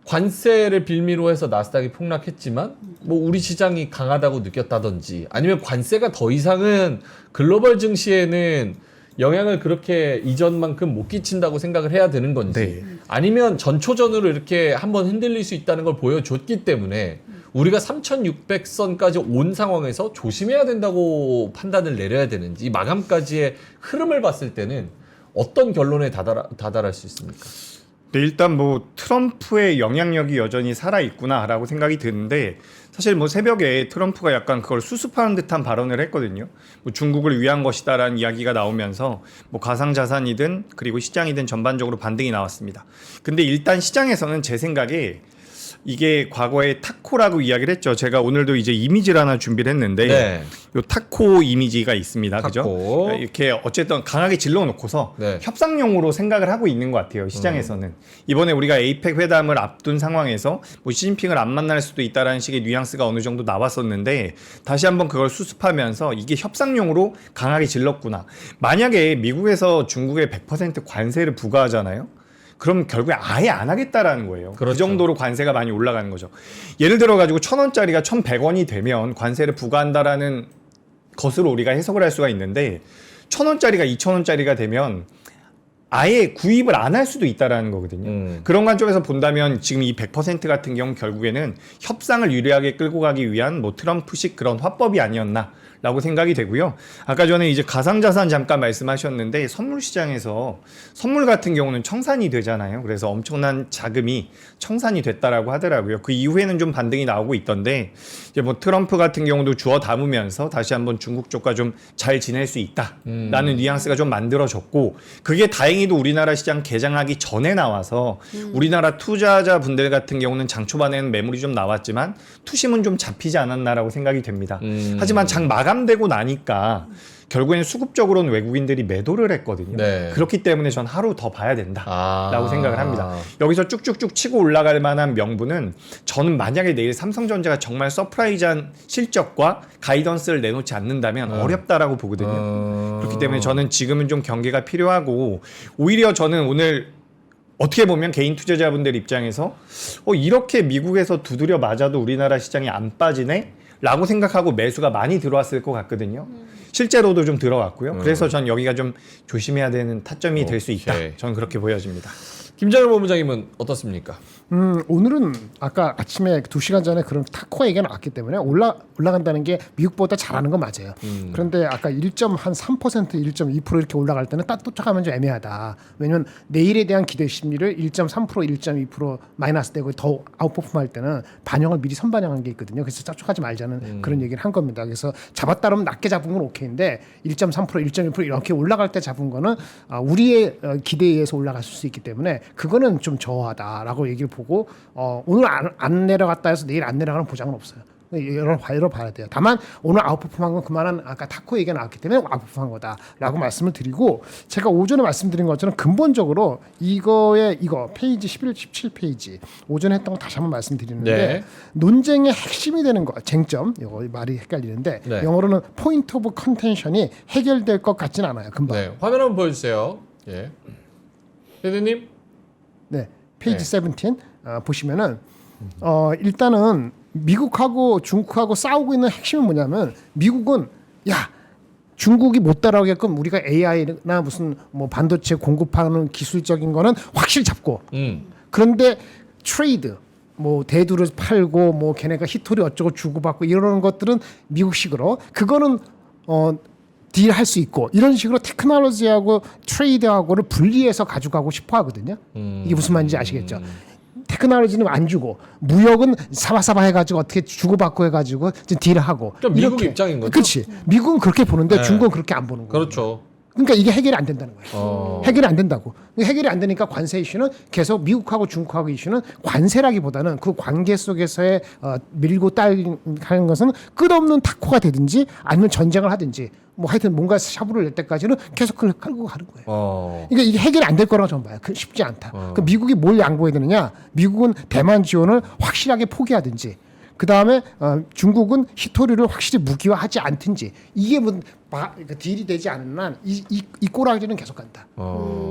Speaker 1: 관세를 빌미로 해서 나스닥이 폭락했지만 뭐 우리 시장이 강하다고 느꼈다든지, 아니면 관세가 더 이상은 글로벌 증시에는 영향을 그렇게 이전만큼 못 끼친다고 생각을 해야 되는 건지,
Speaker 3: 네.
Speaker 1: 아니면 전초전으로 이렇게 한번 흔들릴 수 있다는 걸 보여줬기 때문에 우리가 3,600선까지 온 상황에서 조심해야 된다고 판단을 내려야 되는지, 이 마감까지의 흐름을 봤을 때는 어떤 결론에 다다를 수 있습니까?
Speaker 3: 네, 일단 뭐 트럼프의 영향력이 여전히 살아 있구나라고 생각이 드는데 사실 뭐 새벽에 트럼프가 약간 그걸 수습하는 듯한 발언을 했거든요. 뭐 중국을 위한 것이다라는 이야기가 나오면서 뭐 가상자산이든 그리고 시장이든 전반적으로 반등이 나왔습니다. 근데 일단 시장에서는 제 생각에 이게 과거에 타코라고 이야기를 했죠. 제가 오늘도 이제 이미지를 하나 준비를 했는데
Speaker 1: 네.
Speaker 3: 요 타코 이미지가 있습니다.
Speaker 1: 타코.
Speaker 3: 그죠? 이렇게 어쨌든 강하게 질러 놓고서
Speaker 1: 네.
Speaker 3: 협상용으로 생각을 하고 있는 것 같아요. 시장에서는. 이번에 우리가 에이펙 회담을 앞둔 상황에서 뭐 시진핑을 안 만날 수도 있다라는 식의 뉘앙스가 어느 정도 나왔었는데 다시 한번 그걸 수습하면서 이게 협상용으로 강하게 질렀구나. 만약에 미국에서 중국에 100% 관세를 부과하잖아요. 그럼 결국에 아예 안 하겠다라는 거예요.
Speaker 1: 그렇죠.
Speaker 3: 그 정도로 관세가 많이 올라가는 거죠. 예를 들어 가지고 1,000원짜리가 1,100원이 되면 관세를 부과한다라는 것으로 우리가 해석을 할 수가 있는데 1,000원짜리가 2,000원짜리가 되면 아예 구입을 안 할 수도 있다라는 거거든요. 그런 관점에서 본다면 지금 이 100% 같은 경우 결국에는 협상을 유리하게 끌고 가기 위한 뭐 트럼프식 그런 화법이 아니었나 라고 생각이 되고요. 아까 전에 이제 가상자산 잠깐 말씀하셨는데 선물 시장에서 선물 같은 경우는 청산이 되잖아요. 그래서 엄청난 자금이 청산이 됐다라고 하더라고요. 그 이후에는 좀 반등이 나오고 있던데 이제 뭐 트럼프 같은 경우도 주워 담으면서 다시 한번 중국 쪽과 좀 잘 지낼 수 있다라는 뉘앙스가 좀 만들어졌고 그게 다행히도 우리나라 시장 개장하기 전에 나와서 우리나라 투자자 분들 같은 경우는 장 초반에는 매물이 좀 나왔지만 투심은 좀 잡히지 않았나라고 생각이 됩니다. 하지만 장 마감되고 나니까 결국에는 수급적으로는 외국인들이 매도를 했거든요.
Speaker 1: 네.
Speaker 3: 그렇기 때문에 전 하루 더 봐야 된다라고 생각을 합니다.
Speaker 1: 아.
Speaker 3: 여기서 쭉쭉쭉 치고 올라갈 만한 명분은 저는 만약에 내일 삼성전자가 정말 서프라이즈한 실적과 가이던스를 내놓지 않는다면 어렵다라고 보거든요. 그렇기 때문에 저는 지금은 좀 경계가 필요하고 오히려 저는 오늘 어떻게 보면 개인 투자자분들 입장에서 이렇게 미국에서 두드려 맞아도 우리나라 시장이 안 빠지네? 라고 생각하고 매수가 많이 들어왔을 것 같거든요. 실제로도 좀 들어왔고요. 그래서 전 여기가 좀 조심해야 되는 타점이 될 수 있다. 저는 그렇게 보여집니다.
Speaker 1: 김정일 본부장님은 어떻습니까?
Speaker 4: 오늘은 아까 아침에 2시간 전에 그런 타코 얘기가 나왔기 때문에 올라간다는 게 미국보다 잘하는 건 맞아요. 그런데 아까 1.3%, 1.2% 이렇게 올라갈 때는 딱 쫓아가면 좀 애매하다. 왜냐면 내일에 대한 기대 심리를 1.3%, 1.2% 마이너스 되고 더 아웃퍼폼 할 때는 반영을 미리 선반영한 게 있거든요. 그래서 쫓아가지 말자는 그런 얘기를 한 겁니다. 그래서 잡았다 그러면 낮게 잡은 건 오케이인데 1.3%, 1.2% 이렇게 올라갈 때 잡은 거는 우리의 기대에 의해서 올라갈 수 있기 때문에 그거는 좀 저하다라고 얘기를 보고 오늘 안 내려갔다 해서 내일 안 내려가는 보장은 없어요. 열어봐야 돼요. 다만 오늘 아웃퍼폼한 건 그만한 아까 타코 얘기가 나왔기 때문에 아웃퍼폼한 거다라고 말씀을 드리고 제가 오전에 말씀드린 것처럼 근본적으로 이거 페이지 11, 17페이지 오전에 했던 거 다시 한번 말씀드리는데
Speaker 1: 네.
Speaker 4: 논쟁의 핵심이 되는 거 쟁점 이거 말이 헷갈리는데
Speaker 1: 네.
Speaker 4: 영어로는 포인트 오브 컨텐션이 해결될 것 같진 않아요. 금방.
Speaker 1: 네, 화면 한번 보여주세요. 예, 대표님.
Speaker 4: 네, 페이지 17 보시면은 일단은 미국하고 중국하고 싸우고 있는 핵심은 뭐냐면 미국은 야 중국이 못 따라오게끔 우리가 AI나 무슨 뭐 반도체 공급하는 기술적인 거는 확실히 잡고 그런데 트레이드 뭐 대두를 팔고 뭐 걔네가 히토리 어쩌고 주고받고 이러는 것들은 미국식으로 그거는 딜할 수 있고 이런 식으로 테크놀로지하고 트레이드하고를 분리해서 가져가고 싶어 하거든요. 이게 무슨 말인지 아시겠죠? 테크놀로지는 안 주고 무역은 사바사바 해가지고 어떻게 주고받고 해가지고 딜하고
Speaker 1: 그러니까 미국 입장인 거죠?
Speaker 4: 그렇지. 미국은 그렇게 보는데
Speaker 1: 네.
Speaker 4: 중국은 그렇게 안 보는 거예요.
Speaker 1: 그렇죠.
Speaker 4: 그러니까 이게 해결이 안 된다는 거예요. 해결이 안 된다고. 해결이 안 되니까 관세 이슈는 계속 미국하고 중국하고 이슈는 관세라기보다는 그 관계 속에서의 밀고 딸하는 것은 끝없는 타코가 되든지 아니면 전쟁을 하든지 뭐 하여튼 뭔가 샤브를 낼 때까지는 계속 끌고 가는 거예요. 그러니까 이게 해결이 안 될 거라고 저는 봐요. 쉽지 않다. 그러니까 미국이 뭘 양보해야 되느냐? 미국은 대만 지원을 확실하게 포기하든지 그 다음에 중국은 히토리를 확실히 무기화하지 않든지 이게 뭐 딜이 되지 않는 한 이 꼬라지는 계속 간다.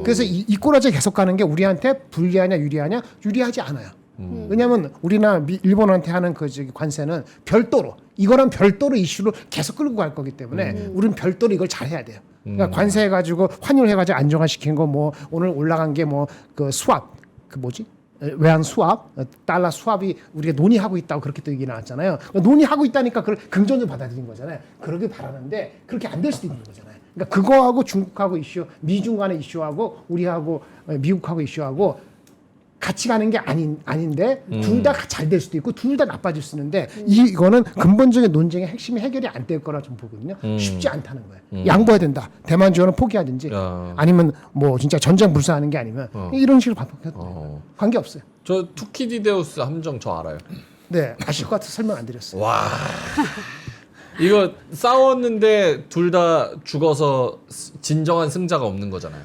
Speaker 4: 그래서 이 꼬라지 계속 가는 게 우리한테 불리하냐 유리하냐 유리하지 않아요. 왜냐하면 우리나 일본한테 하는 그 관세는 별도로 이거랑 별도로 이슈를 계속 끌고 갈 거기 때문에 우리는 별도로 이걸 잘 해야 돼요. 그러니까 관세해가지고 환율해가지고 안정화시킨 거 뭐 오늘 올라간 게 뭐 그 수압 그 뭐지? 외환 수압, 달러 수압이 우리가 논의하고 있다고 그렇게 또 얘기 나왔잖아요. 논의하고 있다니까 그걸 긍정적으로 받아들인 거잖아요. 그러길 바라는데 그렇게 안 될 수도 있는 거잖아요. 그러니까 그거하고 중국하고 이슈, 미중 간의 이슈하고 우리하고 미국하고 이슈하고 같이 가는 게 아닌데 둘 다 잘 될 수도 있고 둘 다 나빠질 수 있는데 이거는 근본적인 논쟁의 핵심이 해결이 안 될 거라 좀 보거든요. 쉽지 않다는 거예요. 양보해야 된다. 대만 지원을 포기하든지 아니면 뭐 진짜 전쟁 불사하는 게 아니면 이런 식으로 바꿔도 관계 없어요.
Speaker 1: 저 투키디데우스 함정 저 알아요.
Speaker 4: 네, 아실 것 같아서 설명 안 드렸어요.
Speaker 1: 와. 이거 싸웠는데 둘 다 죽어서 진정한 승자가 없는 거잖아요.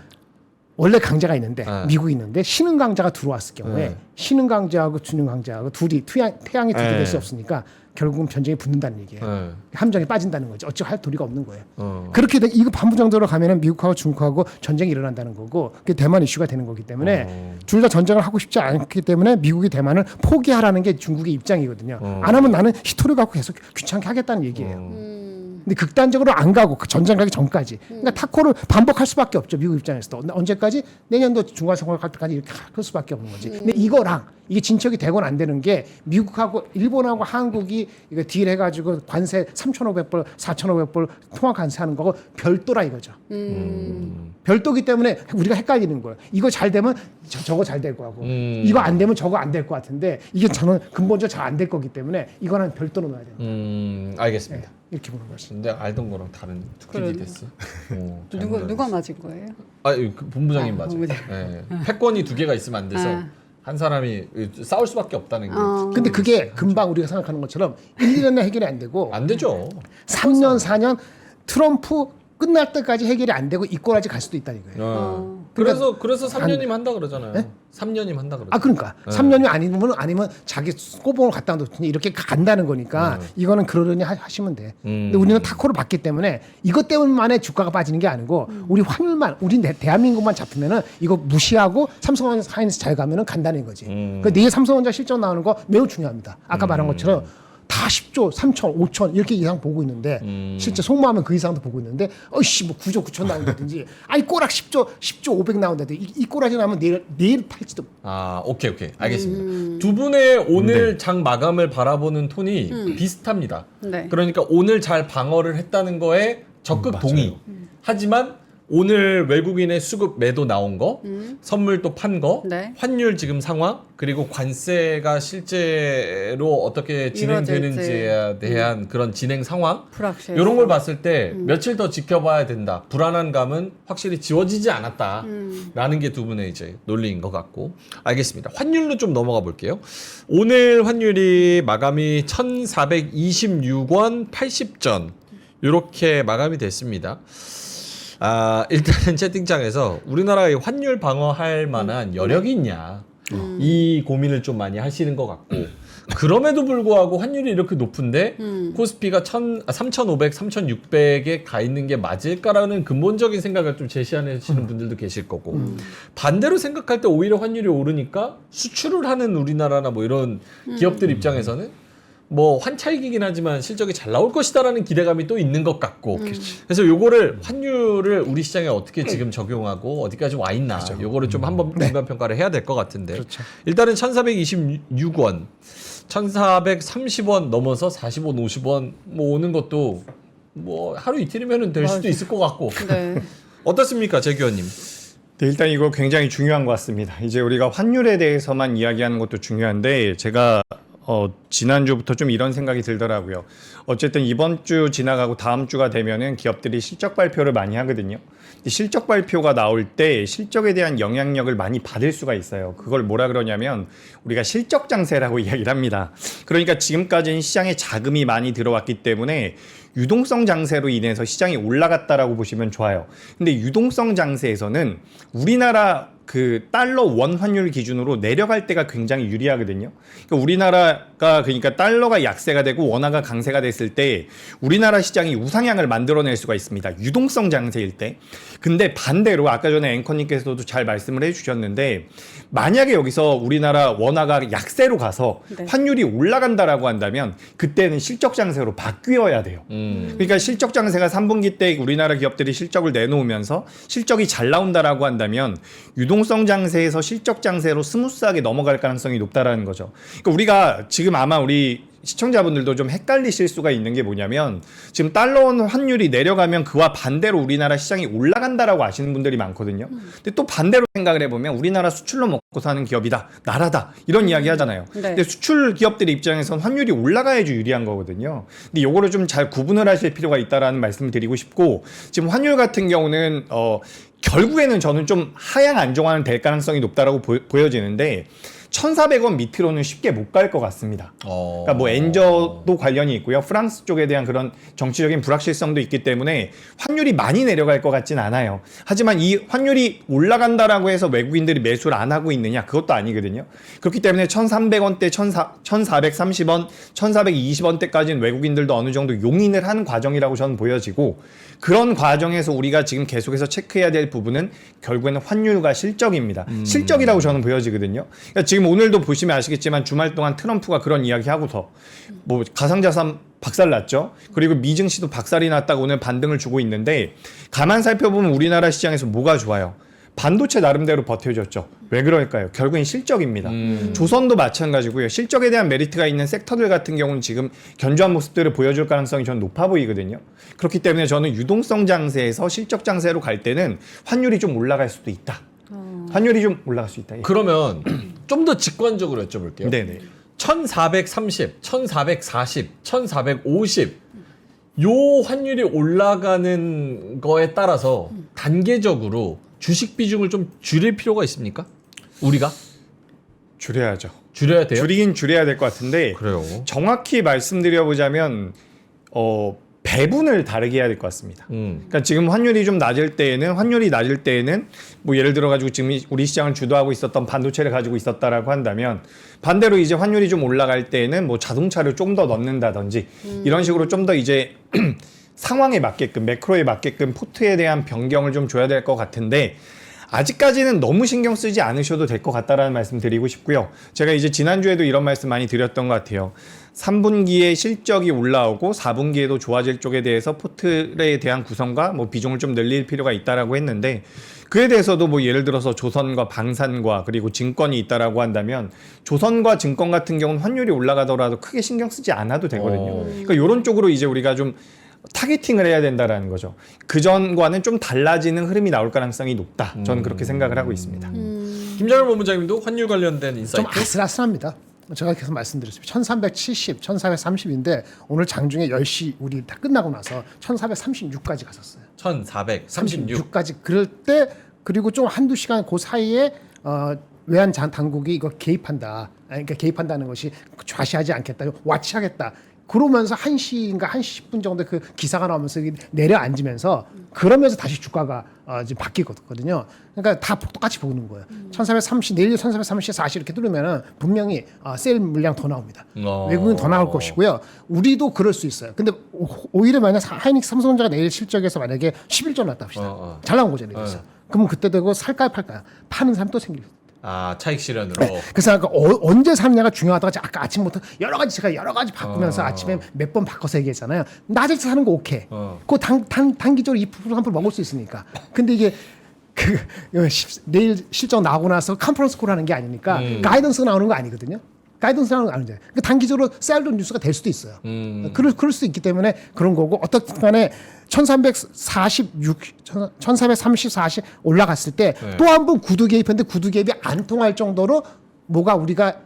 Speaker 4: 원래 강자가 있는데
Speaker 1: 네.
Speaker 4: 미국이 있는데 신흥 강자가 들어왔을 경우에
Speaker 1: 네.
Speaker 4: 신흥 강자하고 준흥 강자하고 둘이 태양이 두 개
Speaker 3: 네.
Speaker 4: 될 수 없으니까 결국은 전쟁이 붙는다는 얘기예요.
Speaker 1: 네.
Speaker 4: 함정에 빠진다는 거죠. 어찌 할 도리가 없는 거예요.
Speaker 1: 그렇게
Speaker 4: 이거 반부 정도로 가면은 미국하고 중국하고 전쟁이 일어난다는 거고 그게 대만 이슈가 되는 거기 때문에 둘 다 전쟁을 하고 싶지 않기 때문에 미국이 대만을 포기하라는 게 중국의 입장이거든요. 안 하면 나는 히토리 갖고 계속 귀찮게 하겠다는 얘기예요. 근데 극단적으로 안 가고 그 전쟁 가기 전까지 그러니까 타코를 반복할 수밖에 없죠. 미국 입장에서도 언제까지 내년도 중간선거 갈 때까지 이렇게 할 수밖에 없는 거지. 근데 이거랑 이게 진척이 되건 안 되는 게 미국하고 일본하고 한국이 이거 딜 해가지고 관세 3,500불, 4,500불 통화 관세하는 거고 별도라 이거죠. 별도기 때문에 우리가 헷갈리는 거예요. 이거 잘 되면 저거 잘 될 거고 이거 안 되면 저거 안 될 것 같은데 이게 저는 근본적으로 잘 안 될 거기 때문에 이거는 별도로 놔야 된다.
Speaker 1: 알겠습니다.
Speaker 4: 네, 이렇게 보는 거죠.
Speaker 1: 근데 알던 거랑 다른 투키디데스.
Speaker 2: 누가 맞은 거예요?
Speaker 1: 그 본부장님 맞아.
Speaker 2: 본부장.
Speaker 1: 네. 패권이 두 개가 있으면 안 돼서 한 사람이 싸울 수밖에 없다는 게.
Speaker 4: 근데 그게 금방 우리가 생각하는 것처럼 1, 2년에 해결이 안 되고
Speaker 1: 안 되죠.
Speaker 4: 3년, 4년 트럼프 끝날 때까지 해결이 안 되고 이꼬라지 갈 수도 있다는 거예요.
Speaker 1: 그래서 3년이면 한다 그러잖아요.
Speaker 4: 네?
Speaker 1: 3년이면 한다 그러죠.
Speaker 4: 그러니까 3년이 아니면 자기 꼬봉을 갖다 놓더니 이렇게 간다는 거니까 이거는 그러려니 하시면 돼. 근데 우리는 타코를 받기 때문에 이것 때문만에 주가가 빠지는 게 아니고 우리 환율만 우리 대한민국만 잡히면은 이거 무시하고 삼성전자 하이닉스 잘 가면은 간다는 거지. 그 내일 삼성전자 실적 나오는 거 매우 중요합니다. 아까 말한 것처럼 다 10조, 3천, 5천 이렇게 이상 보고 있는데 실제 속마음은 그 이상도 보고 있는데 어이씨 뭐 9조 9천 나온다든지 아니 꼬락 10조 500 나온다든지 이 꼬락이 나오면 내일 팔지도.
Speaker 1: 오케이 알겠습니다. 두 분의 오늘 장 마감을 바라보는 톤이 비슷합니다.
Speaker 2: 네.
Speaker 1: 그러니까 오늘 잘 방어를 했다는 거에 적극 동의. 하지만 오늘 외국인의 수급 매도 나온 거, 선물 또 판 거,
Speaker 2: 네.
Speaker 1: 환율 지금 상황, 그리고 관세가 실제로 어떻게 진행되는지에 대한 그런 진행 상황,
Speaker 2: 불확실.
Speaker 1: 이런 걸 봤을 때 며칠 더 지켜봐야 된다. 불안한 감은 확실히 지워지지 않았다. 라는 게 두 분의 이제 논리인 것 같고. 알겠습니다. 환율로 좀 넘어가 볼게요. 오늘 환율이 마감이 1,426원 80전. 이렇게 마감이 됐습니다. 일단은 채팅창에서 우리나라의 환율 방어할 만한 여력이 있냐 이 고민을 좀 많이 하시는 것 같고 그럼에도 불구하고 환율이 이렇게 높은데 코스피가 3,500, 3,600에 가 있는 게 맞을까라는 근본적인 생각을 좀 제시하시는 분들도 계실 거고 반대로 생각할 때 오히려 환율이 오르니까 수출을 하는 우리나라나 뭐 이런 기업들 입장에서는 뭐 환차익이긴 하지만 실적이 잘 나올 것이다라는 기대감이 또 있는 것 같고 그래서 요거를 환율을 우리 시장에 어떻게 지금 적용하고 어디까지 와 있나 요거를 좀 한번 중간 평가를 해야 될 것 같은데
Speaker 4: 그렇죠.
Speaker 1: 일단은 1,426원 1,430원 넘어서 40원 50원 뭐 오는 것도 뭐 하루 이틀이면 될 수도 있을 것 같고
Speaker 2: 네.
Speaker 1: 어떻습니까 재 교원님?
Speaker 3: 네, 일단 이거 굉장히 중요한 것 같습니다. 이제 우리가 환율에 대해서만 이야기하는 것도 중요한데 제가 지난주부터 좀 이런 생각이 들더라고요. 어쨌든 이번 주 지나가고 다음 주가 되면은 기업들이 실적 발표를 많이 하거든요. 실적 발표가 나올 때 실적에 대한 영향력을 많이 받을 수가 있어요. 그걸 뭐라 그러냐면 우리가 실적 장세라고 이야기를 합니다. 그러니까 지금까지는 시장에 자금이 많이 들어왔기 때문에 유동성 장세로 인해서 시장이 올라갔다라고 보시면 좋아요. 근데 유동성 장세에서는 우리나라 그 달러 원 환율 기준으로 내려갈 때가 굉장히 유리하거든요. 그러니까 우리나라가 그러니까 달러가 약세가 되고 원화가 강세가 됐을 때 우리나라 시장이 우상향을 만들어낼 수가 있습니다. 유동성 장세일 때. 근데 반대로 아까 전에 앵커님께서도 잘 말씀을 해주셨는데 만약에 여기서 우리나라 원화가 약세로 가서
Speaker 2: 네.
Speaker 3: 환율이 올라간다라고 한다면 그때는 실적 장세로 바뀌어야 돼요. 그러니까 실적 장세가 3분기 때 우리나라 기업들이 실적을 내놓으면서 실적이 잘 나온다라고 한다면 유동성 장세에서 실적 장세로 스무스하게 넘어갈 가능성이 높다라는 거죠. 그러니까 우리가 지금 아마 우리 시청자분들도 좀 헷갈리실 수가 있는 게 뭐냐면 지금 달러 원 환율이 내려가면 그와 반대로 우리나라 시장이 올라간다라고 아시는 분들이 많거든요. 근데 또 반대로 생각을 해보면 우리나라 수출로 먹고 사는 기업이다, 나라다 이런 이야기 하잖아요.
Speaker 2: 네.
Speaker 3: 근데 수출 기업들 입장에선 환율이 올라가야지 유리한 거거든요. 근데 요거를 좀 잘 구분을 하실 필요가 있다라는 말씀을 드리고 싶고 지금 환율 같은 경우는 결국에는 저는 좀 하향 안정화는 될 가능성이 높다라고 보여지는데 1,400원 밑으로는 쉽게 못 갈 것 같습니다. 그러니까 뭐 엔저도 관련이 있고요. 프랑스 쪽에 대한 그런 정치적인 불확실성도 있기 때문에 환율이 많이 내려갈 것 같진 않아요. 하지만 이 환율이 올라간다라고 해서 외국인들이 매수를 안 하고 있느냐? 그것도 아니거든요. 그렇기 때문에 1,300원대, 1,430원, 1,420원대까지는 외국인들도 어느 정도 용인을 한 과정이라고 저는 보여지고 그런 과정에서 우리가 지금 계속해서 체크해야 될 부분은 결국에는 환율과 실적입니다. 실적이라고 저는 보여지거든요. 그러니까 지금 오늘도 보시면 아시겠지만 주말 동안 트럼프가 그런 이야기 하고서 뭐 가상자산 박살났죠. 그리고 미증시도 박살이 났다고 오늘 반등을 주고 있는데 가만 살펴보면 우리나라 시장에서 뭐가 좋아요? 반도체 나름대로 버텨줬죠. 왜 그럴까요? 결국엔 실적입니다. 조선도 마찬가지고요. 실적에 대한 메리트가 있는 섹터들 같은 경우는 지금 견조한 모습들을 보여줄 가능성이 저는 높아 보이거든요. 그렇기 때문에 저는 유동성 장세에서 실적 장세로 갈 때는 환율이 좀 올라갈 수도 있다. 환율이 좀 올라갈 수 있다. 예.
Speaker 1: 그러면 좀 더 직관적으로 여쭤볼게요.
Speaker 3: 네네.
Speaker 1: 1430, 1440, 1450 요 환율이 올라가는 거에 따라서 단계적으로 주식 비중을 좀 줄일 필요가 있습니까? 우리가?
Speaker 3: 줄여야죠.
Speaker 1: 줄여야 돼요?
Speaker 3: 줄이긴 줄여야 될 것 같은데
Speaker 1: 그래요.
Speaker 3: 정확히 말씀드려보자면 배분을 다르게 해야 될 것 같습니다. 그러니까 지금 환율이 낮을 때에는 뭐 예를 들어 가지고 지금 우리 시장을 주도하고 있었던 반도체를 가지고 있었다라고 한다면 반대로 이제 환율이 좀 올라갈 때에는 뭐 자동차를 좀 더 넣는다든지 이런 식으로 좀 더 이제 상황에 맞게끔 매크로에 맞게끔 포트에 대한 변경을 좀 줘야 될 것 같은데 아직까지는 너무 신경 쓰지 않으셔도 될 것 같다라는 말씀 드리고 싶고요. 제가 이제 지난주에도 이런 말씀 많이 드렸던 것 같아요. 3분기에 실적이 올라오고 4분기에도 좋아질 쪽에 대해서 포트에 대한 구성과 뭐 비중을 좀 늘릴 필요가 있다라고 했는데 그에 대해서도 뭐 예를 들어서 조선과 방산과 그리고 증권이 있다라고 한다면 조선과 증권 같은 경우는 환율이 올라가더라도 크게 신경 쓰지 않아도 되거든요. 그러니까 이런 쪽으로 이제 우리가 좀 타겟팅을 해야 된다라는 거죠. 그전과는 좀 달라지는 흐름이 나올 가능성이 높다. 저는 그렇게 생각을 하고 있습니다.
Speaker 1: 김장열 본부장님도 환율 관련된
Speaker 4: 좀
Speaker 1: 인사이트?
Speaker 4: 아슬아슬합니다. 제가 계속 말씀드렸습니다. 1370, 1430인데 오늘 장중에 10시 우리 다 끝나고 나서 1436까지 갔었어요.
Speaker 1: 1436.
Speaker 4: 36까지 그럴 때 그리고 좀 한두 시간 그 사이에 외환 당국이 이거 개입한다. 그러니까 개입한다는 것이 좌시하지 않겠다. 와치하겠다. 그러면서 1시인가 1시 10분 정도 그 기사가 나오면서 내려앉으면서 그러면서 다시 주가가 이제 바뀌거든요. 그러니까 다 똑같이 보는 거예요. 1430 내일 1430, 40 이렇게 뚫으면은 분명히 세일 물량 더 나옵니다. 외국인 더 나올 것이고요. 우리도 그럴 수 있어요. 근데 오히려 만약 하이닉스 삼성전자가 내일 실적에서 만약에 11조 났다 합시다. 잘 나온 거잖아요. 그래서. 그러면 그때 되고 살까요 팔까요? 파는 사람 또 생길 거예요.
Speaker 1: 차익 실현으로.
Speaker 4: 네. 그래서 아까 언제 사느냐가 중요하다고 아까 아침부터 제가 여러 가지 바꾸면서 아침에 몇 번 바꿔서 얘기했잖아요. 낮에 사는 거 오케이. 그거 단기적으로 2% 3% 먹을 수 있으니까. 근데 이게 내일 실적 나오고 나서 컨퍼런스 콜 하는 게 아니니까 가이던스가 나오는 거 아니거든요. 가이던스 나오는 거 아니죠. 그러니까 단기적으로 셀도 뉴스가 될 수도 있어요. 그럴 수도 있기 때문에 그런 거고 어떻든 간에 1430, 40 올라갔을 때 또 한 번 구두 개입했는데 구두 개입이 안 통할 정도로 뭐가 우리가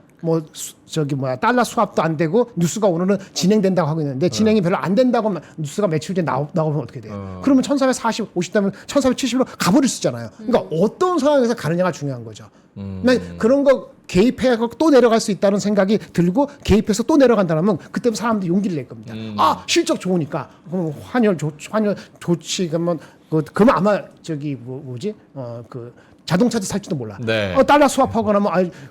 Speaker 4: 달러 수합도 안 되고 뉴스가 오늘은 진행된다고 하고 있는데 진행이 별로 안 된다고 뉴스가 며칠 뒤에 나오면 어떻게 돼요? 그러면 1440, 50되면 1470으로 가버릴 수 있잖아요. 그러니까 어떤 상황에서 가느냐가 중요한 거죠. 그런 거 개입해서 또 내려갈 수 있다는 생각이 들고 개입해서 또 내려간다면 그때부터 사람들이 용기를 낼 겁니다. 실적 좋으니까 그럼 환율 좋지 그러면 아마 자동차도 살지도 몰라.
Speaker 1: 네.
Speaker 4: 달러 수합하거나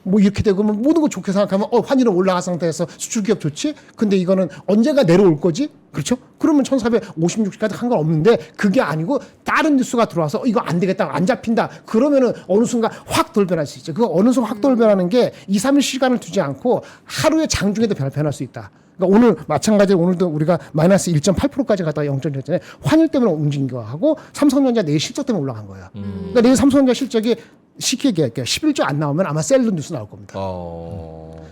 Speaker 4: 뭐 이렇게 되고 모든 거 좋게 생각하면 환율은 올라간 상태에서 수출 기업 좋지. 근데 이거는 언젠가 내려올 거지. 그렇죠? 그러면 1456까지 한 건 없는데 그게 아니고 다른 뉴스가 들어와서 이거 안 되겠다. 안 잡힌다. 그러면은 어느 순간 확 돌변할 수 있죠. 그 어느 순간 확 돌변하는 게 2, 3일 시간을 두지 않고 하루에 장중에도 변할 수 있다. 그러니까 오늘 마찬가지로 오늘도 우리가 마이너스 1.8%까지 갔다가 0.1잖아요. 환율 때문에 움직인 거 하고 삼성전자 내일 실적 때문에 올라간 거예요. 그러니까 내일 삼성전자 실적이 쉽게 얘기할게요. 11조 안 나오면 아마 셀러 뉴스 나올 겁니다.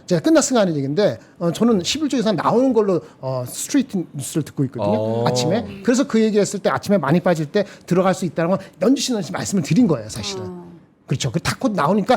Speaker 4: 제가 끝났으니까 하는 얘기인데 저는 11조 이상 나오는 걸로 스트리트 뉴스를 듣고 있거든요. 아침에. 그래서 그 얘기했을 때 아침에 많이 빠질 때 들어갈 수 있다는 건 넌지시 말씀을 드린 거예요, 사실은. 그렇죠. 그 탁 나오니까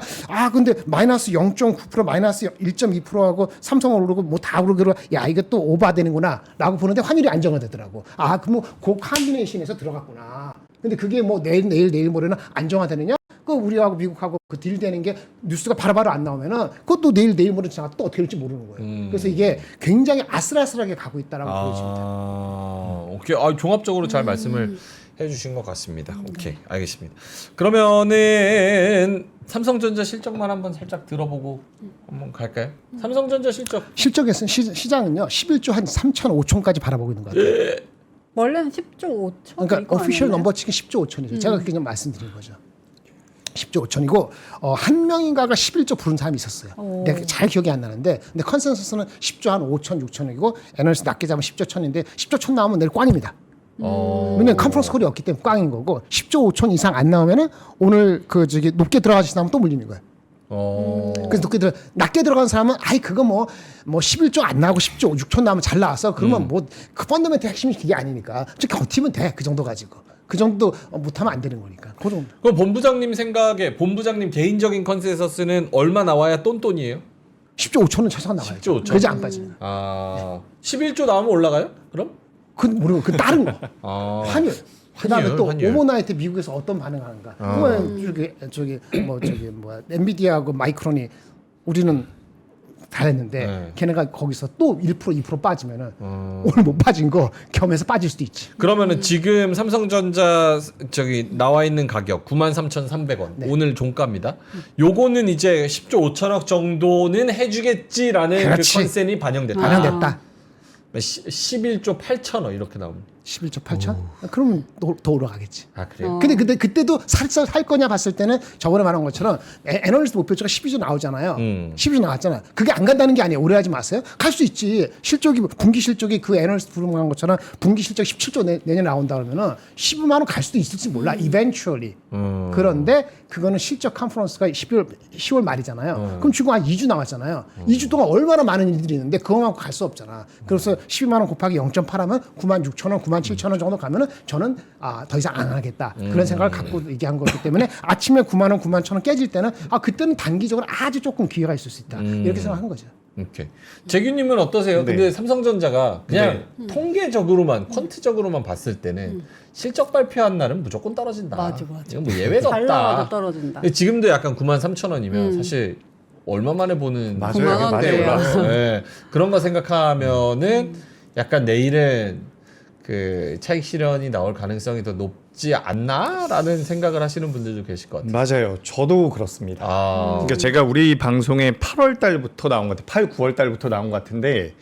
Speaker 4: 근데 마이너스 0.9% 마이너스 1.2%하고 삼성을 오르고 뭐 다 오르고 야 이게 또 오버되는구나라고 보는데 환율이 안정화되더라고. 그럼 그 컨비네이션에서 들어갔구나. 근데 그게 뭐 내일 모레는 안정화되느냐? 그 우리하고 미국하고 그 딜되는 게 뉴스가 바로바로 안 나오면은 그것도 내일 모레 지나가 또 어떻게 될지 모르는 거예요. 그래서 이게 굉장히 아슬아슬하게 가고 있다라고 보여집니다.
Speaker 1: 오케이. 종합적으로 잘 말씀을 해주신 것 같습니다. 오케이, 알겠습니다. 그러면은 삼성전자 실적만 한번 살짝 들어보고 한번 갈까요? 삼성전자
Speaker 4: 실적에서 시장은요 11조 한 3,5천까지 바라보고 있는 것 같아요.
Speaker 2: 원래는 10조 5천.
Speaker 4: 그러니까 오피셜 넘버치기 10조 5천이죠. 제가 그렇게 좀 말씀드린 거죠. 10조 5천이고 한 명인가가 11조 부른 사람이 있었어요. 내가 잘 기억이 안 나는데 근데 컨센서스는 10조 한 5천 6천이고 애널리스트 낮게 잡으면 10조 천인데 10조 천 나오면 내일 꽝입니다. 왜냐면 컨퍼런스 콜이 없기 때문에 꽝인 거고 10조 5천 이상 안 나오면은 오늘 높게 들어가신 사람은 또 물리는 거예요. 그래서 낮게 들어간 사람은 그거 뭐 11조 안 나오고 10조 6천 나오면 잘 나왔어. 그러면 그 펀더멘트 핵심이 그게 아니니까 좀 버티면 돼. 그 정도 가지고. 그 정도 못하면 안 되는 거니까. 그 정도.
Speaker 1: 그럼 본부장님 생각에 본부장님 개인적인 컨센서스는 얼마 나와야 똔똔이에요?
Speaker 4: 10조 5천은 최소한 나와요.
Speaker 1: 10조 5천.
Speaker 4: 그지 안 빠지면.
Speaker 1: 11조 나오면 올라가요? 그럼?
Speaker 4: 모르고 그 다른 거. 환율. 그다음에 또
Speaker 1: 환율.
Speaker 4: 오버나이트 미국에서 어떤 반응하는가. 그러면 엔비디아하고 마이크론이 우리는 잘했는데 걔네가 거기서 또 1% 2% 빠지면은 오늘 못 빠진 거 겸해서 빠질 수도 있지.
Speaker 1: 그러면은 지금 삼성전자 나와 있는 가격 93,300원. 오늘 종가입니다. 요거는 이제 10조 5천억 정도는 해주겠지라는
Speaker 4: 그렇지.
Speaker 1: 그 컨센이 반영됐다.
Speaker 4: 반영됐다.
Speaker 1: 11조 8천억 이렇게 나오면.
Speaker 4: 11조 8천? 그러면 더 올라가겠지.
Speaker 1: 그래요?
Speaker 4: 근데 그때도 살 거냐 봤을 때는 저번에 말한 것처럼 애널리스트 목표치가 12조 나오잖아요. 12조 나왔잖아. 그게 안 간다는 게 아니에요. 오래하지 마세요. 갈 수 있지. 분기 실적이 그 애널리스트 부르는 것처럼 분기 실적 17조 내년에 나온다 그러면은 15만 원 갈 수도 있을지 몰라. eventually. 그런데 그거는 실적 컨퍼런스가 10월 말이잖아요. 그럼 지금 한 2주 남았잖아요. 2주 동안 얼마나 많은 일들이 있는데 그거만 갈 수 없잖아. 그래서 12만 원 곱하기 0.8 하면 9만 6천 원, 9만 7천 원 정도 가면은 저는 더 이상 안 하겠다. 그런 생각을 갖고 얘기한 거기 때문에 아침에 9만 원, 9만 천 원 깨질 때는 그때는 단기적으로 아주 조금 기회가 있을 수 있다. 이렇게 생각한 거죠.
Speaker 1: 오케이. 재규님은 어떠세요? 근데 삼성전자가 그냥 통계적으로만 퀀트적으로만 봤을 때는 실적 발표한 날은 무조건 떨어진다.
Speaker 2: 맞아.
Speaker 1: 이건 뭐 예외가
Speaker 2: 잘 나와도
Speaker 1: 없다.
Speaker 2: 떨어진다.
Speaker 1: 근데 지금도 약간 93,000원이면 사실 얼마 만에 보는
Speaker 3: 맞아요.
Speaker 2: 9만
Speaker 3: 많이
Speaker 2: 원대예요.
Speaker 3: 올랐어.
Speaker 1: 네. 그런 거 생각하면은 약간 내일은 그 차익 실현이 나올 가능성이 더 높지 않나라는 생각을 하시는 분들도 계실 것 같아요.
Speaker 3: 맞아요. 저도 그렇습니다. 그러니까 제가 우리 방송에 8월 달부터 나온 것 같아요. 8, 9월 달부터 나온 것 같은데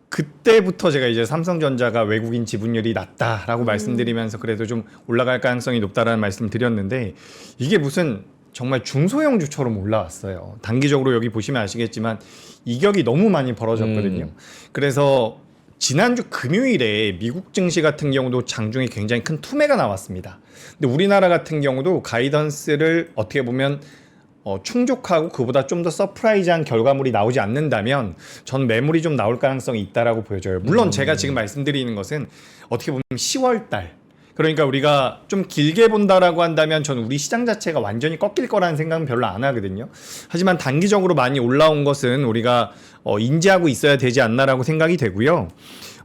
Speaker 3: 그때부터 제가 이제 삼성전자가 외국인 지분율이 낮다라고 말씀드리면서 그래도 좀 올라갈 가능성이 높다라는 말씀 드렸는데 이게 무슨 정말 중소형 주처럼 올라왔어요. 단기적으로 여기 보시면 아시겠지만 이격이 너무 많이 벌어졌거든요. 그래서 지난주 금요일에 미국 증시 같은 경우도 장중에 굉장히 큰 투매가 나왔습니다. 근데 우리나라 같은 경우도 가이던스를 어떻게 보면 충족하고 그보다 좀 더 서프라이즈한 결과물이 나오지 않는다면 전 매물이 좀 나올 가능성이 있다라고 보여져요. 물론 제가 지금 말씀드리는 것은 어떻게 보면 10월 달 그러니까 우리가 좀 길게 본다라고 한다면 저는 우리 시장 자체가 완전히 꺾일 거라는 생각은 별로 안 하거든요. 하지만 단기적으로 많이 올라온 것은 우리가 인지하고 있어야 되지 않나라고 생각이 되고요.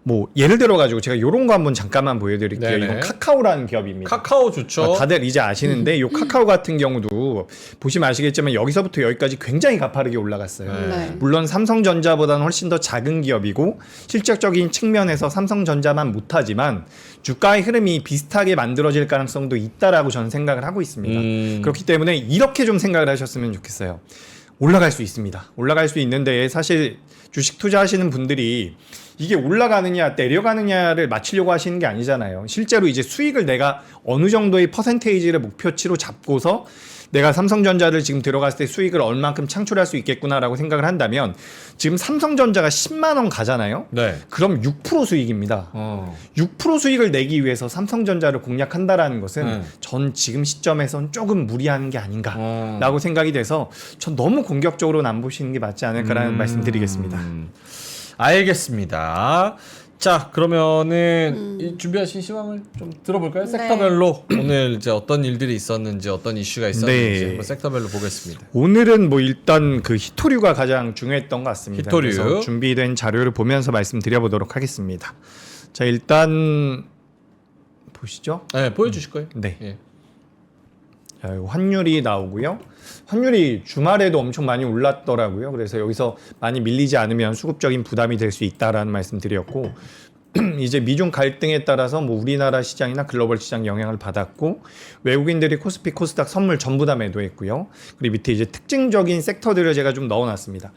Speaker 3: 뭐 예를 들어 가지고 제가 이런 거 한번 잠깐만 보여드릴게요.
Speaker 1: 네네.
Speaker 3: 이건 카카오라는 기업입니다.
Speaker 1: 카카오 좋죠.
Speaker 3: 다들 이제 아시는데 이 카카오 같은 경우도 보시면 아시겠지만 여기서부터 여기까지 굉장히 가파르게 올라갔어요.
Speaker 2: 네.
Speaker 3: 물론 삼성전자보다는 훨씬 더 작은 기업이고 실적적인 측면에서 삼성전자만 못하지만 주가의 흐름이 비슷하게 만들어질 가능성도 있다라고 저는 생각을 하고 있습니다. 그렇기 때문에 이렇게 좀 생각을 하셨으면 좋겠어요. 올라갈 수 있습니다. 올라갈 수 있는데 사실 주식 투자하시는 분들이 이게 올라가느냐 내려가느냐를 맞추려고 하시는 게 아니잖아요. 실제로 이제 수익을 내가 어느 정도의 퍼센테이지를 목표치로 잡고서 내가 삼성전자를 지금 들어갔을 때 수익을 얼만큼 창출할 수 있겠구나라고 생각을 한다면 지금 삼성전자가 10만 원 가잖아요.
Speaker 1: 네.
Speaker 3: 그럼 6% 수익입니다. 6% 수익을 내기 위해서 삼성전자를 공략한다라는 것은 전 지금 시점에선 조금 무리하는 게 아닌가라고 생각이 돼서 전 너무 공격적으로는 안 보시는 게 맞지 않을까라는 말씀드리겠습니다.
Speaker 1: 알겠습니다. 자, 그러면은 이 준비하신 시황을 좀 들어볼까요?
Speaker 2: 네.
Speaker 1: 섹터별로 오늘 이제 어떤 일들이 있었는지 어떤 이슈가 있었는지
Speaker 3: 네.
Speaker 1: 한번 섹터별로 보겠습니다.
Speaker 3: 오늘은 뭐 일단 그 히토류가 가장 중요했던 것 같습니다.
Speaker 1: 히토류.
Speaker 3: 그래서 준비된 자료를 보면서 말씀드려보도록 하겠습니다. 자, 일단 보시죠.
Speaker 1: 네, 보여주실 거예요?
Speaker 3: 네.
Speaker 1: 예.
Speaker 3: 자, 환율이 나오고요. 환율이 주말에도 엄청 많이 올랐더라고요. 그래서 여기서 많이 밀리지 않으면 수급적인 부담이 될 수 있다라는 말씀드렸고 이제 미중 갈등에 따라서 뭐 우리나라 시장이나 글로벌 시장 영향을 받았고 외국인들이 코스피, 코스닥 선물 전부 다 매도했고요. 그리고 밑에 이제 특징적인 섹터들을 제가 좀 넣어놨습니다.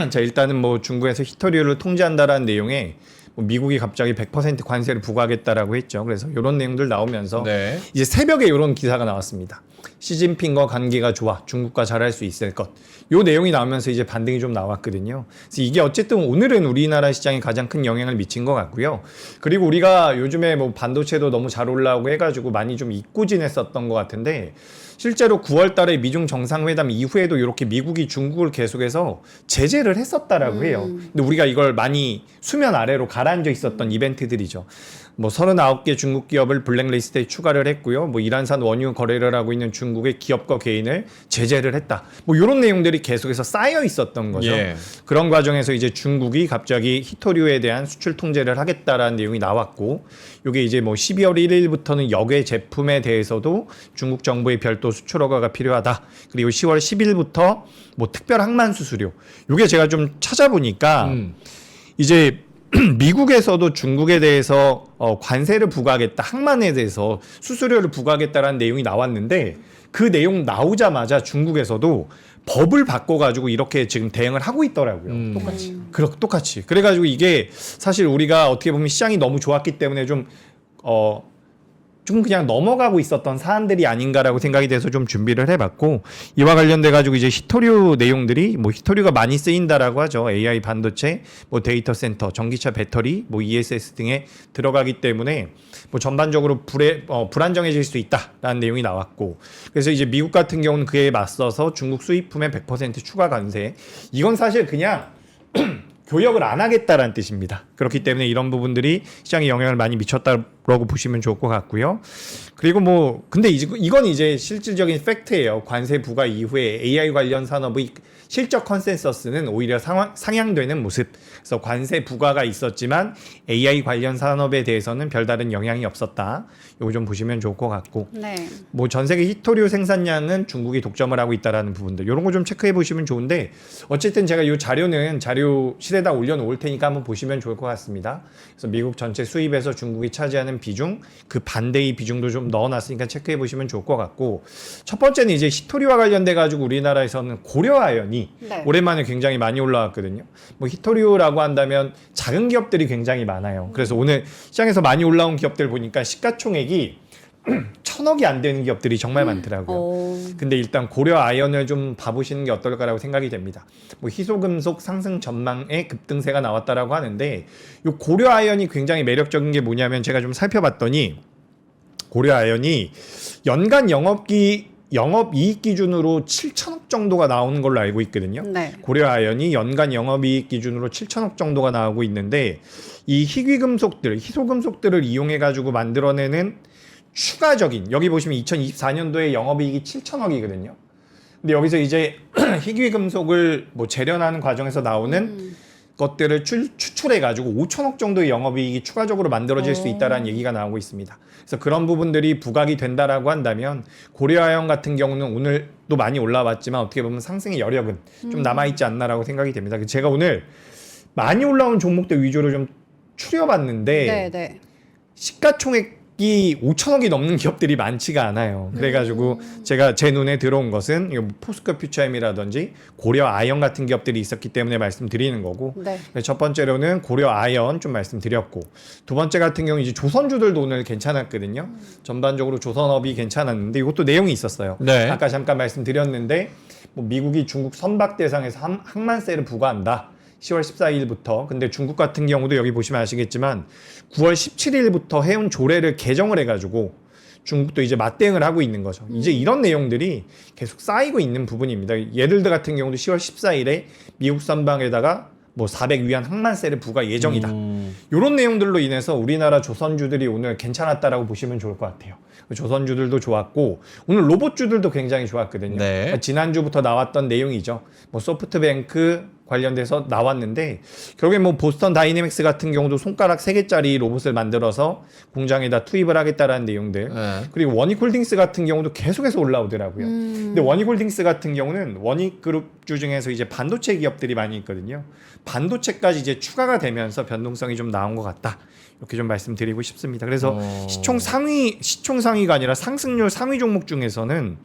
Speaker 3: 자, 일단은 뭐 중국에서 히토류를 통제한다라는 내용에 뭐 미국이 갑자기 100% 관세를 부과하겠다라고 했죠. 그래서 이런 내용들 나오면서
Speaker 1: 네.
Speaker 3: 이제 새벽에 이런 기사가 나왔습니다. 시진핑과 관계가 좋아, 중국과 잘할 수 있을 것. 요 내용이 나오면서 이제 반등이 좀 나왔거든요. 그래서 이게 어쨌든 오늘은 우리나라 시장에 가장 큰 영향을 미친 것 같고요. 그리고 우리가 요즘에 뭐 반도체도 너무 잘 올라오고 해가지고 많이 좀 잊고 지냈었던 것 같은데 실제로 9월 달에 미중 정상회담 이후에도 이렇게 미국이 중국을 계속해서 제재를 했었다라고 해요. 근데 우리가 이걸 많이 수면 아래로 가라앉아 있었던 이벤트들이죠. 뭐 39개 중국 기업을 블랙리스트에 추가를 했고요. 뭐 이란산 원유 거래를 하고 있는 중국의 기업과 개인을 제재를 했다. 뭐 이런 내용들이 계속해서 쌓여 있었던 거죠.
Speaker 1: 예.
Speaker 3: 그런 과정에서 이제 중국이 갑자기 히토류에 대한 수출 통제를 하겠다라는 내용이 나왔고, 이게 이제 뭐 12월 1일부터는 역외 제품에 대해서도 중국 정부의 별도 수출 허가가 필요하다. 그리고 10월 10일부터 뭐 특별 항만 수수료. 이게 제가 좀 찾아보니까 이제 미국에서도 중국에 대해서 관세를 부과하겠다, 항만에 대해서 수수료를 부과하겠다라는 내용이 나왔는데 그 내용 나오자마자 중국에서도 법을 바꿔가지고 이렇게 지금 대응을 하고 있더라고요. 똑같이. 그래가지고 이게 사실 우리가 어떻게 보면 시장이 너무 좋았기 때문에 좀 그냥 넘어가고 있었던 사안들이 아닌가라고 생각이 돼서 좀 준비를 해봤고, 이와 관련돼 가지고 이제 히토류 내용들이 뭐 히토류가 많이 쓰인다라고 하죠. AI 반도체, 뭐 데이터 센터, 전기차 배터리, 뭐 ESS 등에 들어가기 때문에 뭐 전반적으로 불안정해질 수 있다라는 내용이 나왔고, 그래서 이제 미국 같은 경우는 그에 맞서서 중국 수입품에 100% 추가 관세. 이건 사실 그냥 교역을 안 하겠다라는 뜻입니다. 그렇기 때문에 이런 부분들이 시장에 영향을 많이 미쳤다라고 보시면 좋을 것 같고요. 그리고 뭐 근데 이건 이제 실질적인 팩트예요. 관세 부과 이후에 AI 관련 산업의 실적 컨센서스는 오히려 상향되는 모습. 그래서 관세 부과가 있었지만 AI 관련 산업에 대해서는 별다른 영향이 없었다. 이거 좀 보시면 좋을 것 같고.
Speaker 2: 네.
Speaker 3: 뭐 전 세계 히토류 생산량은 중국이 독점을 하고 있다라는 부분들, 이런 거 좀 체크해 보시면 좋은데, 어쨌든 제가 이 자료는 자료 실에다 올려놓을 테니까 한번 보시면 좋을 것 같습니다. 그래서 미국 전체 수입에서 중국이 차지하는 비중, 그 반대의 비중도 좀 넣어놨으니까 체크해 보시면 좋을 것 같고, 첫 번째는 이제 히토류와 관련돼 가지고 우리나라에서는 고려아연이
Speaker 2: 네.
Speaker 3: 오랜만에 굉장히 많이 올라왔거든요. 뭐 히토류라고 한다면 작은 기업들이 굉장히 많아요. 그래서 오늘 시장에서 많이 올라온 기업들 보니까 시가총액이 1,000억이 안 되는 기업들이 정말 많더라고요. 근데 일단 고려 아연을 좀 봐보시는 게 어떨까라고 생각이 됩니다. 뭐 희소금속 상승 전망에 급등세가 나왔다라고 하는데, 이 고려 아연이 굉장히 매력적인 게 뭐냐면 제가 좀 살펴봤더니 고려 아연이 연간 영업이익 기준으로 7천억 정도가 나오는 걸로 알고 있거든요.
Speaker 2: 네.
Speaker 3: 고려 아연이 연간 영업이익 기준으로 7천억 정도가 나오고 있는데, 이 희소금속들을 이용해 가지고 만들어내는 추가적인, 여기 보시면 2024년도에 영업이익이 7천억이거든요. 근데 여기서 이제 희귀금속을 뭐 재련하는 과정에서 나오는 것들을 추출해 가지고 5천억 정도의 영업이익이 추가적으로 만들어질 수 있다라는 얘기가 나오고 있습니다. 그래서 그런 부분들이 부각이 된다라고 한다면 고려아연 같은 경우는 오늘도 많이 올라왔지만 어떻게 보면 상승의 여력은 좀 남아있지 않나라고 생각이 됩니다. 제가 오늘 많이 올라온 종목들 위주로 좀 추려봤는데
Speaker 2: 네.
Speaker 3: 시가총액 이 5천억이 넘는 기업들이 많지가 않아요. 그래가지고 제가 제 눈에 들어온 것은 포스코 퓨처엠이라든지 고려 아연 같은 기업들이 있었기 때문에 말씀드리는 거고,
Speaker 2: 네.
Speaker 3: 첫 번째로는 고려 아연 좀 말씀드렸고, 두 번째 같은 경우 이제 조선주들도 오늘 괜찮았거든요. 전반적으로 조선업이 괜찮았는데 이것도 내용이 있었어요.
Speaker 1: 네.
Speaker 3: 아까 잠깐 말씀드렸는데 뭐 미국이 중국 선박 대상에서 항만세를 부과한다. 10월 14일부터. 근데 중국 같은 경우도 여기 보시면 아시겠지만 9월 17일부터 해운 조례를 개정을 해가지고 중국도 이제 맞대응을 하고 있는 거죠. 이제 이런 내용들이 계속 쌓이고 있는 부분입니다. 예를 들어 같은 경우도 10월 14일에 미국 선박에다가 뭐 400위안 항만세를 부과 예정이다. 이런 내용들로 인해서 우리나라 조선주들이 오늘 괜찮았다라고 보시면 좋을 것 같아요. 조선주들도 좋았고 오늘 로봇주들도 굉장히 좋았거든요.
Speaker 1: 네.
Speaker 3: 지난주부터 나왔던 내용이죠. 뭐 소프트뱅크 관련돼서 나왔는데 결국에 뭐 보스턴 다이내믹스 같은 경우도 손가락 3개짜리 로봇을 만들어서 공장에다 투입을 하겠다라는 내용들.
Speaker 1: 네.
Speaker 3: 그리고 원익홀딩스 같은 경우도 계속해서 올라오더라고요. 근데 원익홀딩스 같은 경우는 원익그룹주 중에서 이제 반도체 기업들이 많이 있거든요. 반도체까지 이제 추가가 되면서 변동성이 좀 나온 것 같다. 이렇게 좀 말씀드리고 싶습니다. 그래서 시총 상위가 아니라 상승률 상위 종목 중에서는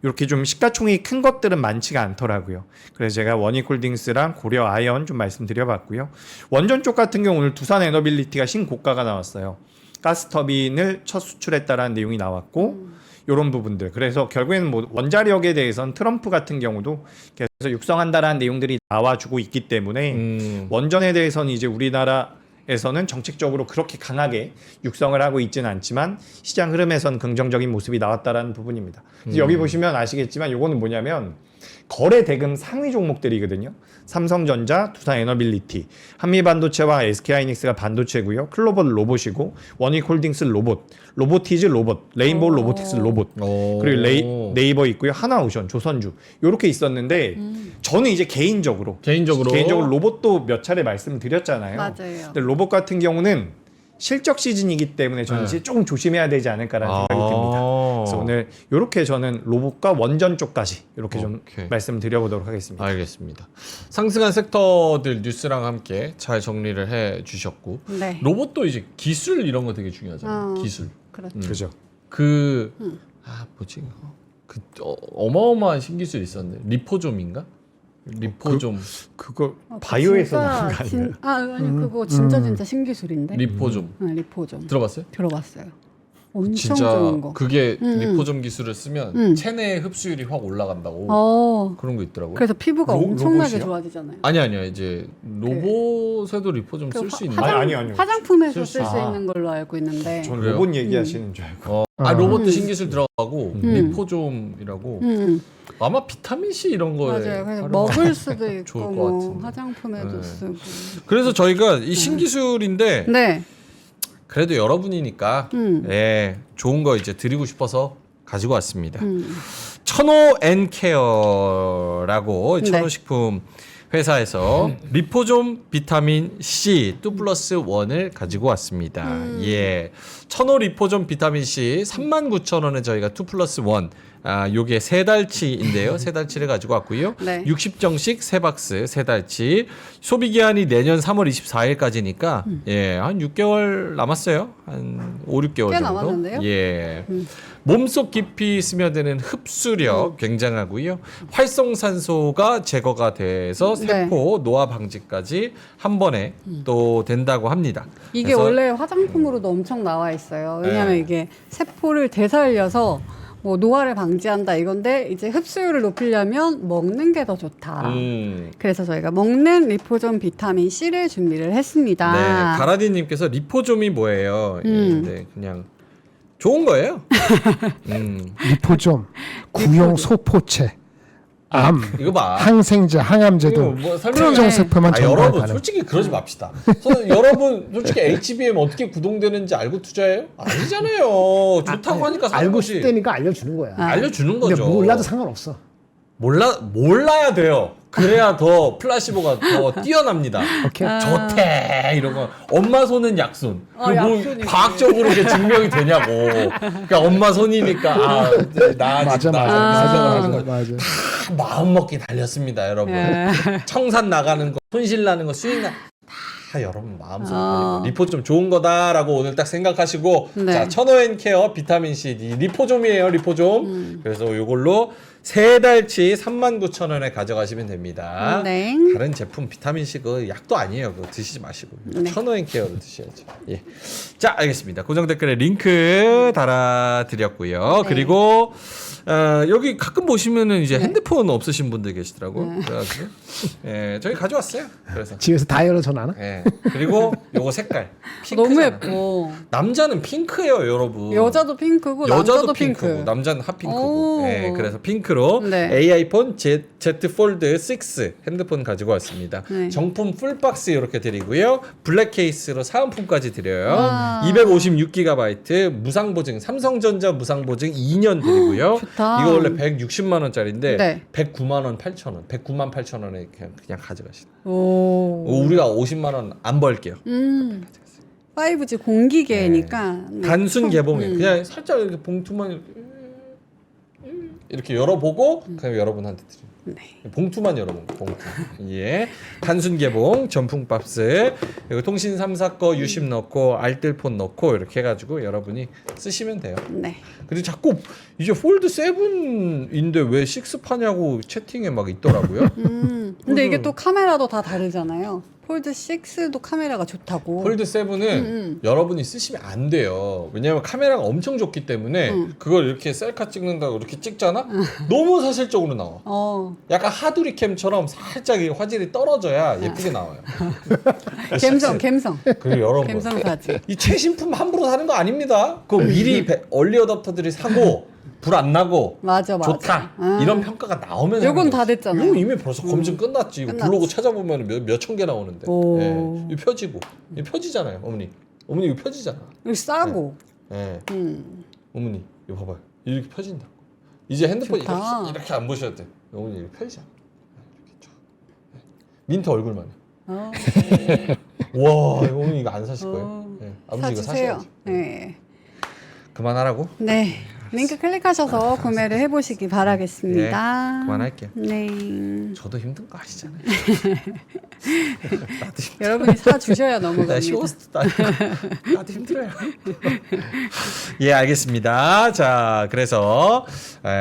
Speaker 3: 이렇게 좀 시가총액이 큰 것들은 많지가 않더라고요. 그래서 제가 원익홀딩스랑 고려 아연 좀 말씀드려봤고요. 원전 쪽 같은 경우 오늘 두산 에너빌리티가 신고가가 나왔어요. 가스터빈을 첫 수출했다라는 내용이 나왔고 이런 부분들. 그래서 결국에는 뭐 원자력에 대해서는 트럼프 같은 경우도 계속 육성한다라는 내용들이 나와주고 있기 때문에 원전에 대해서는 이제 우리나라에서는 정책적으로 그렇게 강하게 육성을 하고 있지는 않지만 시장 흐름에선 긍정적인 모습이 나왔다라는 부분입니다. 그래서 여기 보시면 아시겠지만 요거는 뭐냐면 거래 대금 상위 종목들이거든요. 삼성전자, 두산 에너빌리티, 한미반도체와 SK하이닉스가 반도체고요. 클로벌 로봇이고 원익홀딩스 로봇, 로보티즈 로봇, 레인보우 로보틱스 로봇, 그리고 네이버 있고요. 하나오션, 조선주 이렇게 있었는데 저는 이제 개인적으로 로봇도 몇 차례 말씀드렸잖아요.
Speaker 2: 맞아요.
Speaker 3: 근데 로봇 같은 경우는 실적 시즌이기 때문에 저는 이제 조금 조심해야 되지 않을까라는 생각이 듭니다. 그래서 오늘 이렇게 저는 로봇과 원전 쪽까지 이렇게 좀 말씀드려보도록 하겠습니다.
Speaker 1: 알겠습니다. 상승한 섹터들 뉴스랑 함께 잘 정리를 해 주셨고
Speaker 2: 네.
Speaker 1: 로봇도 이제 기술 이런 거 되게 중요하잖아요. 기술.
Speaker 2: 그렇죠.
Speaker 3: 그죠?
Speaker 1: 뭐지? 어마어마한 신기술 있었네. 리포좀인가? 리포좀.
Speaker 3: 그거 바이오에서 나온 거 아니에요?
Speaker 2: 아니 그거 진짜 신기술인데.
Speaker 1: 리포좀.
Speaker 2: 리포좀.
Speaker 1: 들어봤어요?
Speaker 2: 들어봤어요. 엄청
Speaker 1: 진짜
Speaker 2: 좋은 거.
Speaker 1: 그게 리포좀 기술을 쓰면 체내 흡수율이 확 올라간다고 그런 거 있더라고요.
Speaker 2: 그래서 피부가 엄청나게
Speaker 3: 로봇이요?
Speaker 2: 좋아지잖아요.
Speaker 1: 아니야 이제 로봇에도 리포좀 쓸 수 있는.
Speaker 3: 아니요.
Speaker 2: 화장품에서
Speaker 1: 쓸
Speaker 2: 쓸 수 있는 걸로 알고 있는데.
Speaker 3: 전
Speaker 1: 그래요?
Speaker 3: 로봇 얘기하시는 줄 알고.
Speaker 1: 로봇도 신기술 들어가고 리포좀이라고 아마 비타민 C 이런 거에
Speaker 2: 맞아요. 그래서
Speaker 1: 활용하면
Speaker 2: 먹을 수도 있고
Speaker 1: 좋을 것
Speaker 2: 뭐
Speaker 1: 같은데.
Speaker 2: 화장품에도 쓰고.
Speaker 1: 그래서 저희가 이 신기술인데
Speaker 2: 네.
Speaker 1: 그래도 여러분이니까 좋은 거 이제 드리고 싶어서 가지고 왔습니다. 천호 앤케어라고
Speaker 2: 네.
Speaker 1: 천호식품 회사에서 리포좀 비타민 C 2+1을 가지고 왔습니다. 예. 천호 리포좀 비타민 C 39,000원에 저희가 2+1 요게 3달치인데요. 3달치를 가지고 왔고요.
Speaker 2: 네.
Speaker 1: 60정씩 3박스 3달치. 소비 기한이 내년 3월 24일까지니까 한 6개월 남았어요. 한 5, 6개월
Speaker 2: 꽤
Speaker 1: 정도.
Speaker 2: 남았는데요?
Speaker 1: 예. 몸속 깊이 스며드는 흡수력 굉장하고요. 활성산소가 제거가 돼서 세포 노화 방지까지 한 번에 또 된다고 합니다.
Speaker 2: 이게
Speaker 1: 그래서
Speaker 2: 원래 화장품으로도 엄청 나와 있어요. 왜냐하면 이게 세포를 되살려서 뭐 노화를 방지한다 이건데 이제 흡수율을 높이려면 먹는 게 더 좋다. 그래서 저희가 먹는 리포좀 비타민 C를 준비를 했습니다.
Speaker 1: 네, 가라디님께서 리포좀이 뭐예요? 네, 그냥 좋은 거예요.
Speaker 4: 리포좀, 구용 소포체, 암,
Speaker 1: 이거 봐.
Speaker 4: 항생제, 항암제도
Speaker 1: 이거 뭐
Speaker 4: 특정세포만 전달
Speaker 1: 여러분
Speaker 4: 가능.
Speaker 1: 솔직히 그러지 맙시다. 여러분 솔직히 HBM 어떻게 구동되는지 알고 투자해요? 아니잖아요. 좋다고 하니까 사는
Speaker 4: 알고
Speaker 1: 거지.
Speaker 4: 싶다니까 알려주는 거야.
Speaker 1: 알려주는
Speaker 4: 근데
Speaker 1: 거죠.
Speaker 4: 몰라도 상관없어.
Speaker 1: 몰라야 돼요. 그래야 더 플라시보가 더 뛰어납니다.
Speaker 4: 오케이.
Speaker 1: 좋대 이런 거. 엄마 손은 약손. 그리고 뭐
Speaker 2: 약손이지.
Speaker 1: 과학적으로 이게 증명이 되냐고. 그러니까 엄마 손이니까
Speaker 4: 맞아.
Speaker 1: 다 마음 먹기 달렸습니다, 여러분. 청산 나가는 거, 손실 나는 거, 수익 나 다 여러분 마음속 리포 좀 좋은 거다라고 오늘 딱 생각하시고
Speaker 2: 네.
Speaker 1: 자 천호앤케어 비타민C 리포좀이에요. 리포좀. 그래서 이걸로 3달치 39,000원에 가져가시면 됩니다.
Speaker 2: 네.
Speaker 1: 다른 제품 비타민C 그 약도 아니에요. 그거 드시지 마시고
Speaker 2: 네.
Speaker 1: 천호앤케어로 드셔야죠. 예. 자 알겠습니다. 고정 댓글에 링크 달아드렸고요.
Speaker 2: 네.
Speaker 1: 그리고 여기 가끔 보시면은 이제 핸드폰 없으신 분들 계시더라고. 그래가지고 예, 저희 가져왔어요. 그래서
Speaker 4: 집에서 다이얼로 전화 하나?
Speaker 1: 예. 그리고 요거 색깔
Speaker 2: 너무
Speaker 1: 핑크잖아.
Speaker 2: 예뻐.
Speaker 1: 남자는 핑크예요, 여러분.
Speaker 2: 여자도 핑크고 남자도 핑크.
Speaker 1: 남자는
Speaker 2: 오.
Speaker 1: 핫핑크고. 예, 그래서 핑크로
Speaker 2: 네.
Speaker 1: AI폰 Z 폴드 6 핸드폰 가지고 왔습니다.
Speaker 2: 네.
Speaker 1: 정품 풀박스 이렇게 드리고요. 블랙 케이스로 사은품까지 드려요.
Speaker 2: 와.
Speaker 1: 256GB 무상보증, 삼성전자 무상보증 2년 드리고요.
Speaker 2: 좋다.
Speaker 1: 이거 원래 160만 원짜리인데
Speaker 2: 네.
Speaker 1: 109만 원 8천 원, 109만 8천 원에 그냥 가져가시다.
Speaker 2: 오.
Speaker 1: 우리가 50만 원 안 벌게요.
Speaker 2: 5G 공기계니까. 네.
Speaker 1: 단순 개봉해. 그냥 살짝 이렇게 봉투만 이렇게 열어보고 그냥 여러분한테 드려요.
Speaker 2: 네.
Speaker 1: 봉투만 열어보고 봉투. 예. 단순 개봉 전풍 박스. 그리고 통신 3사 거 유심 넣고 알뜰폰 넣고 이렇게 해가지고 여러분이 쓰시면 돼요.
Speaker 2: 네.
Speaker 1: 근데 자꾸 이제 폴드 7인데 왜 6 파냐고 채팅에 막 있더라고요.
Speaker 2: 근데 이게 또 카메라도 다 다르잖아요. 폴드 6도 카메라가 좋다고.
Speaker 1: 폴드 7은 여러분이 쓰시면 안 돼요. 왜냐면 카메라가 엄청 좋기 때문에 그걸 이렇게 셀카 찍는다고 이렇게 찍잖아? 너무 사실적으로 나와. 약간 하두리캠처럼 살짝 이 화질이 떨어져야 예쁘게 나와요.
Speaker 2: 감성.
Speaker 1: 그리고 여러분
Speaker 2: 감성 사진.
Speaker 1: 이 최신품 함부로 사는 거 아닙니다. 그거 미리 얼리 어답터들이 사고 불 안 나고
Speaker 2: 맞아.
Speaker 1: 좋다 이런 평가가 나오면
Speaker 2: 요건 다 됐잖아요.
Speaker 1: 이거 이미 벌써 검증 끝났지. 이거
Speaker 2: 끝났지.
Speaker 1: 블로그 찾아보면 몇천 개 나오는데.
Speaker 2: 오.
Speaker 1: 예. 이거 펴지고 이거 펴지잖아요, 어머니. 어머니 이거 펴지잖아.
Speaker 2: 이거 싸고.
Speaker 1: 예. 어머니 이거 봐봐요. 이렇게 펴진다. 이제 핸드폰
Speaker 2: 좋다.
Speaker 1: 이렇게 안 보셔도 돼. 어머니 이렇게 펴지잖아. 이렇게 쫙. 예. 민트 얼굴만 해. 와, 어머니 이거 안 사실 거예요? 예. 아버지 이거
Speaker 2: 사주세요.
Speaker 1: 사셔야지.
Speaker 2: 네.
Speaker 1: 그만하라고?
Speaker 2: 네. 링크 클릭하셔서 구매를 해보시기 바라겠습니다.
Speaker 1: 네, 그만할게요.
Speaker 2: 네.
Speaker 1: 저도 힘든 거 아시잖아요.
Speaker 2: 여러분이 사주셔야
Speaker 1: 나
Speaker 2: 넘어갑니다.
Speaker 1: 쉬웠어. 나도 힘들어요. 예, 알겠습니다. 자, 그래서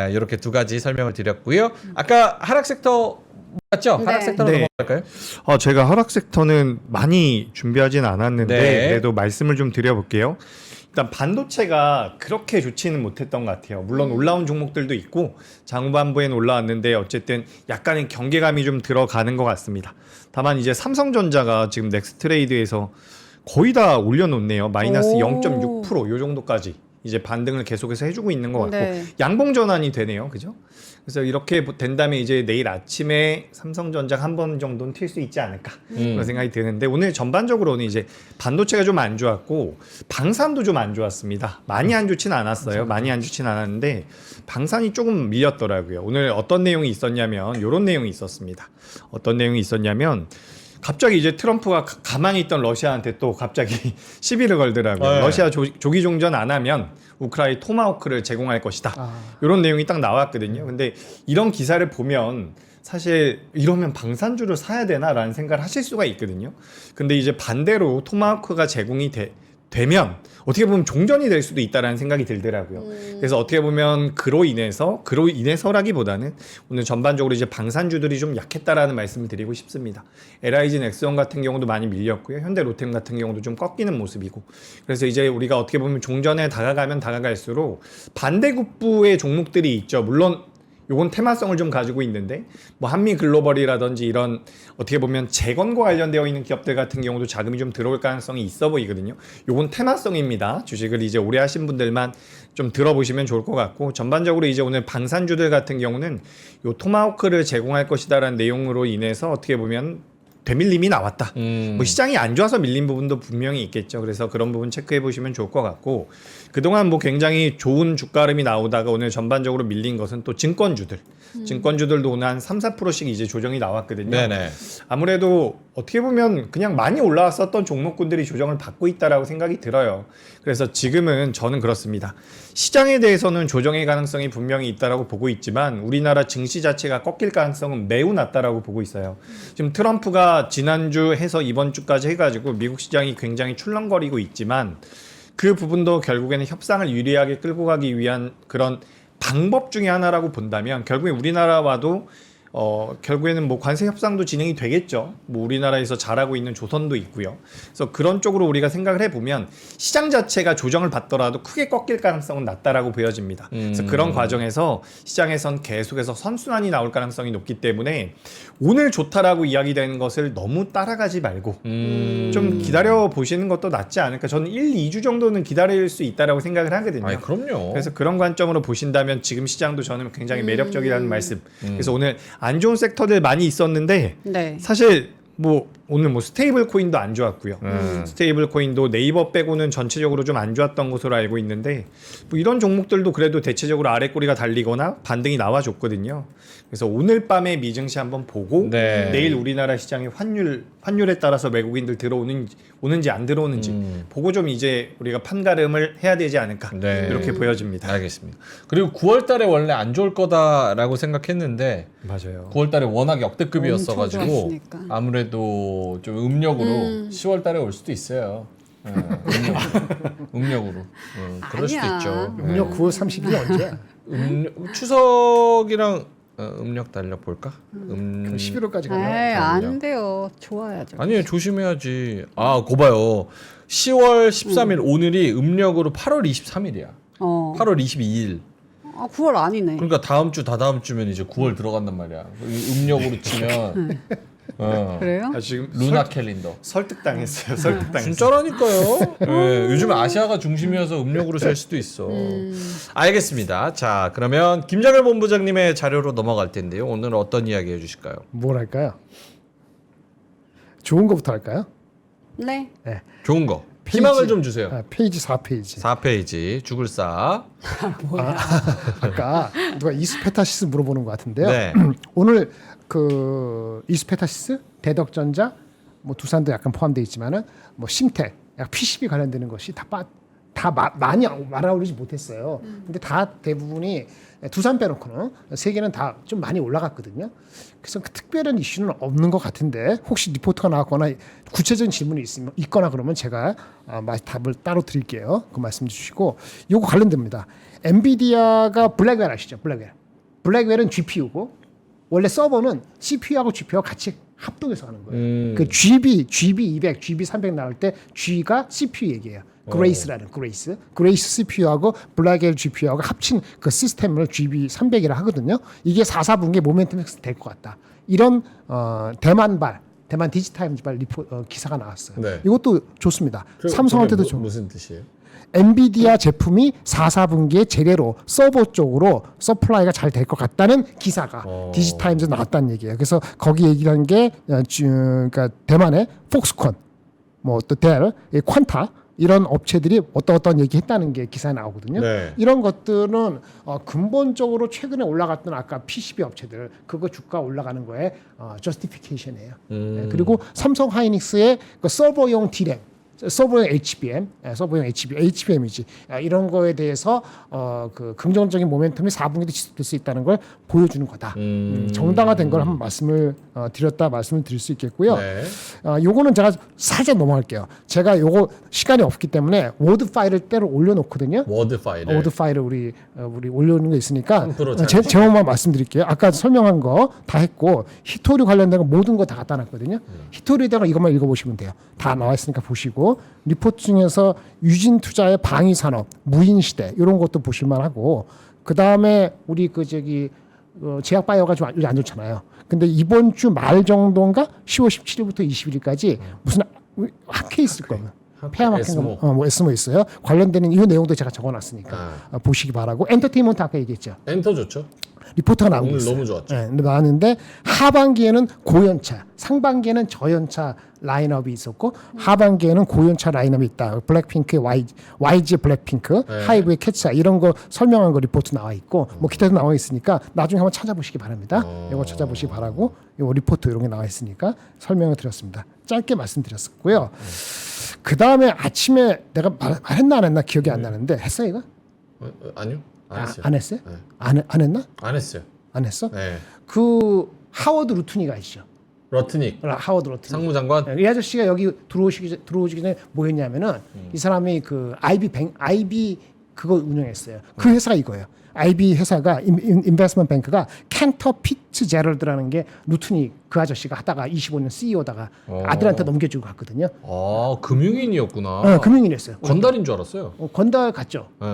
Speaker 1: 이렇게 두 가지 설명을 드렸고요. 아까 하락 섹터 맞죠?
Speaker 2: 네.
Speaker 1: 하락 섹터로
Speaker 3: 네.
Speaker 1: 넘어갈까요?
Speaker 3: 제가 하락 섹터는 많이 준비하진 않았는데
Speaker 1: 네.
Speaker 3: 그래도 말씀을 좀 드려볼게요. 일단 반도체가 그렇게 좋지는 못했던 것 같아요. 물론 올라온 종목들도 있고 장후반부에는 올라왔는데 어쨌든 약간의 경계감이 좀 들어가는 것 같습니다. 다만 이제 삼성전자가 지금 넥스트레이드에서 거의 다 올려놓네요. 마이너스
Speaker 2: 오.
Speaker 3: 0.6% 요 정도까지 이제 반등을 계속해서 해주고 있는 것 같고
Speaker 2: 네.
Speaker 3: 양봉 전환이 되네요. 그죠? 그래서 이렇게 된다면 이제 내일 아침에 삼성전자가 한 번 정도는 튈 수 있지 않을까 그런 생각이 드는데 오늘 전반적으로는 이제 반도체가 좀 안 좋았고 방산도 좀 안 좋았습니다. 많이 안 좋지는 않았어요. 많이 안 좋지는 않았는데 방산이 조금 밀렸더라고요. 오늘 어떤 내용이 있었냐면 이런 내용이 있었습니다. 어떤 내용이 있었냐면 갑자기 이제 트럼프가 가만히 있던 러시아한테 또 갑자기 시비를 걸더라고요.
Speaker 1: 네.
Speaker 3: 러시아 조기 종전 안 하면 우크라이나 토마호크를 제공할 것이다. 이런 내용이 딱 나왔거든요. 근데 이런 기사를 보면 사실 이러면 방산주를 사야 되나라는 생각을 하실 수가 있거든요. 근데 이제 반대로 토마호크가 제공이 되면 어떻게 보면 종전이 될 수도 있다라는 생각이 들더라고요. 그래서 어떻게 보면 그로 인해서라기보다는 오늘 전반적으로 이제 방산주들이 좀 약했다라는 말씀을 드리고 싶습니다. LIG 넥스원 같은 경우도 많이 밀렸고요. 현대 로템 같은 경우도 좀 꺾이는 모습이고. 그래서 이제 우리가 어떻게 보면 종전에 다가가면 다가갈수록 반대급부의 종목들이 있죠. 물론 요건 테마성을 좀 가지고 있는데 뭐 한미 글로벌이라든지 이런 어떻게 보면 재건과 관련되어 있는 기업들 같은 경우도 자금이 좀 들어올 가능성이 있어 보이거든요. 요건 테마성입니다. 주식을 이제 오래 하신 분들만 좀 들어보시면 좋을 것 같고 전반적으로 이제 오늘 방산주들 같은 경우는 요 토마호크를 제공할 것이다라는 내용으로 인해서 어떻게 보면 되밀림이 나왔다. 뭐 시장이 안 좋아서 밀린 부분도 분명히 있겠죠. 그래서 그런 부분 체크해 보시면 좋을 것 같고 그동안 뭐 굉장히 좋은 주가름이 나오다가 오늘 전반적으로 밀린 것은 또 증권주들. 증권주들도 오늘 한 3, 4%씩 이제 조정이 나왔거든요.
Speaker 1: 네네.
Speaker 3: 아무래도 어떻게 보면 그냥 많이 올라왔었던 종목군들이 조정을 받고 있다라고 생각이 들어요. 그래서 지금은 저는 그렇습니다. 시장에 대해서는 조정의 가능성이 분명히 있다라고 보고 있지만 우리나라 증시 자체가 꺾일 가능성은 매우 낮다라고 보고 있어요. 지금 트럼프가 우리가 지난주 해서 이번 주까지 해가지고 미국 시장이 굉장히 출렁거리고 있지만 그 부분도 결국에는 협상을 유리하게 끌고 가기 위한 그런 방법 중에 하나라고 본다면 결국에 우리나라와도 결국에는 뭐 관세 협상도 진행이 되겠죠. 뭐 우리나라에서 잘하고 있는 조선도 있고요. 그래서 그런 쪽으로 우리가 생각을 해보면 시장 자체가 조정을 받더라도 크게 꺾일 가능성은 낮다라고 보여집니다. 그래서 그런 과정에서 시장에선 계속해서 선순환이 나올 가능성이 높기 때문에 오늘 좋다라고 이야기되는 것을 너무 따라가지 말고 좀 기다려 보시는 것도 낫지 않을까. 저는 1, 2주 정도는 기다릴 수 있다라고 생각을 하거든요.
Speaker 1: 아니, 그럼요.
Speaker 3: 그래서 그런 관점으로 보신다면 지금 시장도 저는 굉장히 매력적이라는 말씀. 그래서 오늘 안 좋은 섹터들 많이 있었는데
Speaker 2: 네.
Speaker 3: 사실 뭐 오늘 뭐 스테이블 코인도 안 좋았고요. 스테이블 코인도 네이버 빼고는 전체적으로 좀 안 좋았던 것으로 알고 있는데 뭐 이런 종목들도 그래도 대체적으로 아래 꼬리가 달리거나 반등이 나와줬거든요. 그래서 오늘 밤에 미증시 한번 보고
Speaker 1: 네.
Speaker 3: 내일 우리나라 시장의 환율에 따라서 외국인들 오는지 안 들어오는지 보고 좀 이제 우리가 판가름을 해야 되지 않을까
Speaker 1: 네.
Speaker 3: 이렇게 보여집니다.
Speaker 1: 알겠습니다. 그리고 9월달에 원래 안 좋을 거다라고 생각했는데
Speaker 3: 맞아요.
Speaker 1: 9월달에 워낙
Speaker 2: 엄청
Speaker 1: 역대급이었어가지고
Speaker 2: 좋았으니까.
Speaker 1: 아무래도 좀 음력으로 10월달에 올 수도 있어요. 음력으로 그럴 수도
Speaker 2: 아니야.
Speaker 1: 있죠.
Speaker 4: 음력 9월 30일이 언제야?
Speaker 1: 추석이랑 음력 달력 볼까?
Speaker 4: 그럼 11월까지
Speaker 2: 에이,
Speaker 4: 가면
Speaker 2: 안 돼요. 좋아야죠.
Speaker 1: 아니에요, 조심해야지. 거 봐요. 10월 13일 오늘이 음력으로 8월 23일이야. 8월 22일.
Speaker 2: 9월 아니네.
Speaker 1: 그러니까 다음 주 다다음 주면 이제 9월 들어간단 말이야. 음력으로 치면
Speaker 2: 그래요?
Speaker 3: 지금
Speaker 1: 루나 캘린더.
Speaker 3: 설득당했어요. 설득당했어요.
Speaker 1: 진짜라니까요. 네, 요즘 아시아가 중심이어서 음력으로 셀 수도 있어. 알겠습니다. 자, 그러면 김장열 본부장님의 자료로 넘어갈 텐데요. 오늘은 어떤 이야기 해주실까요?
Speaker 4: 뭘 할까요? 좋은 거부터 할까요?
Speaker 2: 네.
Speaker 4: 네.
Speaker 1: 좋은 거.
Speaker 4: 페이지.
Speaker 1: 희망을 좀 주세요.
Speaker 4: 페이지 4페이지.
Speaker 1: 4페이지 죽을사.
Speaker 4: 아까 누가 이스페타시스 물어보는 것 같은데요.
Speaker 1: 네.
Speaker 4: 오늘 그 이스페타시스, 대덕전자, 뭐 두산도 약간 포함되어 있지만은 뭐 심텍, 약 PCB 관련되는 것이 많이 말아오르지 못했어요. 근데 다 대부분이 두산 빼놓고는 세 개는 다 좀 많이 올라갔거든요. 그래서 그 특별한 이슈는 없는 것 같은데 혹시 리포트가 나왔거나 구체적인 질문이 있거나 그러면 제가 답을 따로 드릴게요. 그 말씀 주시고 요거 관련됩니다. 엔비디아가 블랙웰 아시죠? 블랙웰은 GPU고 원래 서버는 CPU하고 GPU하고 같이 합동해서 하는 거예요. 그 GB 200, GB 300 나올 때 G가 CPU 얘기예요. 그레이스라는 그레이스 CPU하고 블랙웰 GPU하고 합친 그 시스템을 GB 300이라 하거든요. 이게 4분기에 모멘텀이 될 것 같다. 이런 대만 디지타임즈발 기사가 나왔어요.
Speaker 1: 네.
Speaker 4: 이것도 좋습니다. 삼성한테도
Speaker 1: 무슨 뜻이에요?
Speaker 4: 엔비디아 제품이 4분기에 제대로 서버 쪽으로 서플라이가 잘 될 것 같다는 기사가 디지타임즈에 나왔다는 얘기예요. 그래서 거기 얘기한 게 그러니까 대만의 폭스콘, 뭐 또 델, 퀀타 이런 업체들이 어떤 얘기했다는 게 기사에 나오거든요.
Speaker 1: 네.
Speaker 4: 이런 것들은 근본적으로 최근에 올라갔던 아까 PCB 업체들 그거 주가 올라가는 거에 저스티피케이션이에요. 네, 그리고 삼성 하이닉스의 그 서버용 D램 서버용 HBM이지 이런 거에 대해서 그 긍정적인 모멘텀이 4분기도 지속될 수 있다는 걸 보여주는 거다. 정당화된 걸 한번 말씀을 드릴 수 있겠고요.
Speaker 1: 네.
Speaker 4: 요거는 제가 살짝 넘어갈게요. 제가 요거 시간이 없기 때문에 워드 파일을 때로 올려놓거든요.
Speaker 1: 워드 파일을
Speaker 4: 우리 올려놓는 게 있으니까
Speaker 1: 함부로 잘
Speaker 4: 제목만 말씀드릴게요. 아까 설명한 거 다 했고 히토리 관련된 거 모든 거 다 갖다 놨거든요. 히토리에다가 이것만 읽어보시면 돼요. 다 나와 있으니까 보시고 리포트 중에서 유진투자의 방위산업, 무인시대 이런 것도 보실만하고 그 다음에 우리 제약바이오가 좀 안 좋잖아요. 근데 이번 주 말 정도인가 10월 17일부터 21일까지 무슨 한 케이스 있을 거예요. 폐암학회인가 뭐 에스모 있어요. 관련되는 이 내용도 제가 적어놨으니까 보시기 바라고. 엔터테인먼트 아까 얘기했죠.
Speaker 1: 엔터 좋죠.
Speaker 4: 리포트가 나오고
Speaker 1: 오늘
Speaker 4: 있어요.
Speaker 1: 너무 좋았죠.
Speaker 4: 네, 나왔는데 하반기에는 고연차, 상반기에는 저연차 라인업이 있었고 하반기에는 고연차 라인업이 있다. 블랙핑크의 YG 블랙핑크,
Speaker 1: 네.
Speaker 4: 하이브의 캐차 이런 거 설명한 거 리포트 나와 있고 뭐 기타도 나와 있으니까 나중에 한번 찾아보시기 바랍니다. 이거 찾아보시기 바라고 요 리포트 이런 게 나와 있으니까 설명을 드렸습니다. 짧게 말씀드렸었고요. 그 다음에 아침에 내가 말했나 안 했나 기억이 안 나는데 했어 이거?
Speaker 1: 아니요. 안 했어요.
Speaker 4: 안 했어요?
Speaker 1: 네.
Speaker 4: 안 했나?
Speaker 1: 안 했어요.
Speaker 4: 안 했어?
Speaker 1: 네.
Speaker 4: 그 하워드 루트니가 있죠.
Speaker 1: 러트닉
Speaker 4: 하워드 러트닉
Speaker 1: 상무장관.
Speaker 4: 이 아저씨가 여기 들어오기 전에 뭐 했냐면은 이 사람이 그 아이비 그거 운영했어요. 그 회사가 이거예요. IB 회사가 인베스트먼트 뱅크가 켄터 피츠제럴드라는 게 루트니 그 아저씨가 하다가 25년 CEO다가 아들한테 넘겨주고 갔거든요.
Speaker 1: 아, 금융인이었구나.
Speaker 4: 금융인이었어요.
Speaker 1: 건달인 줄 알았어요.
Speaker 4: 건달 같죠.
Speaker 1: 네.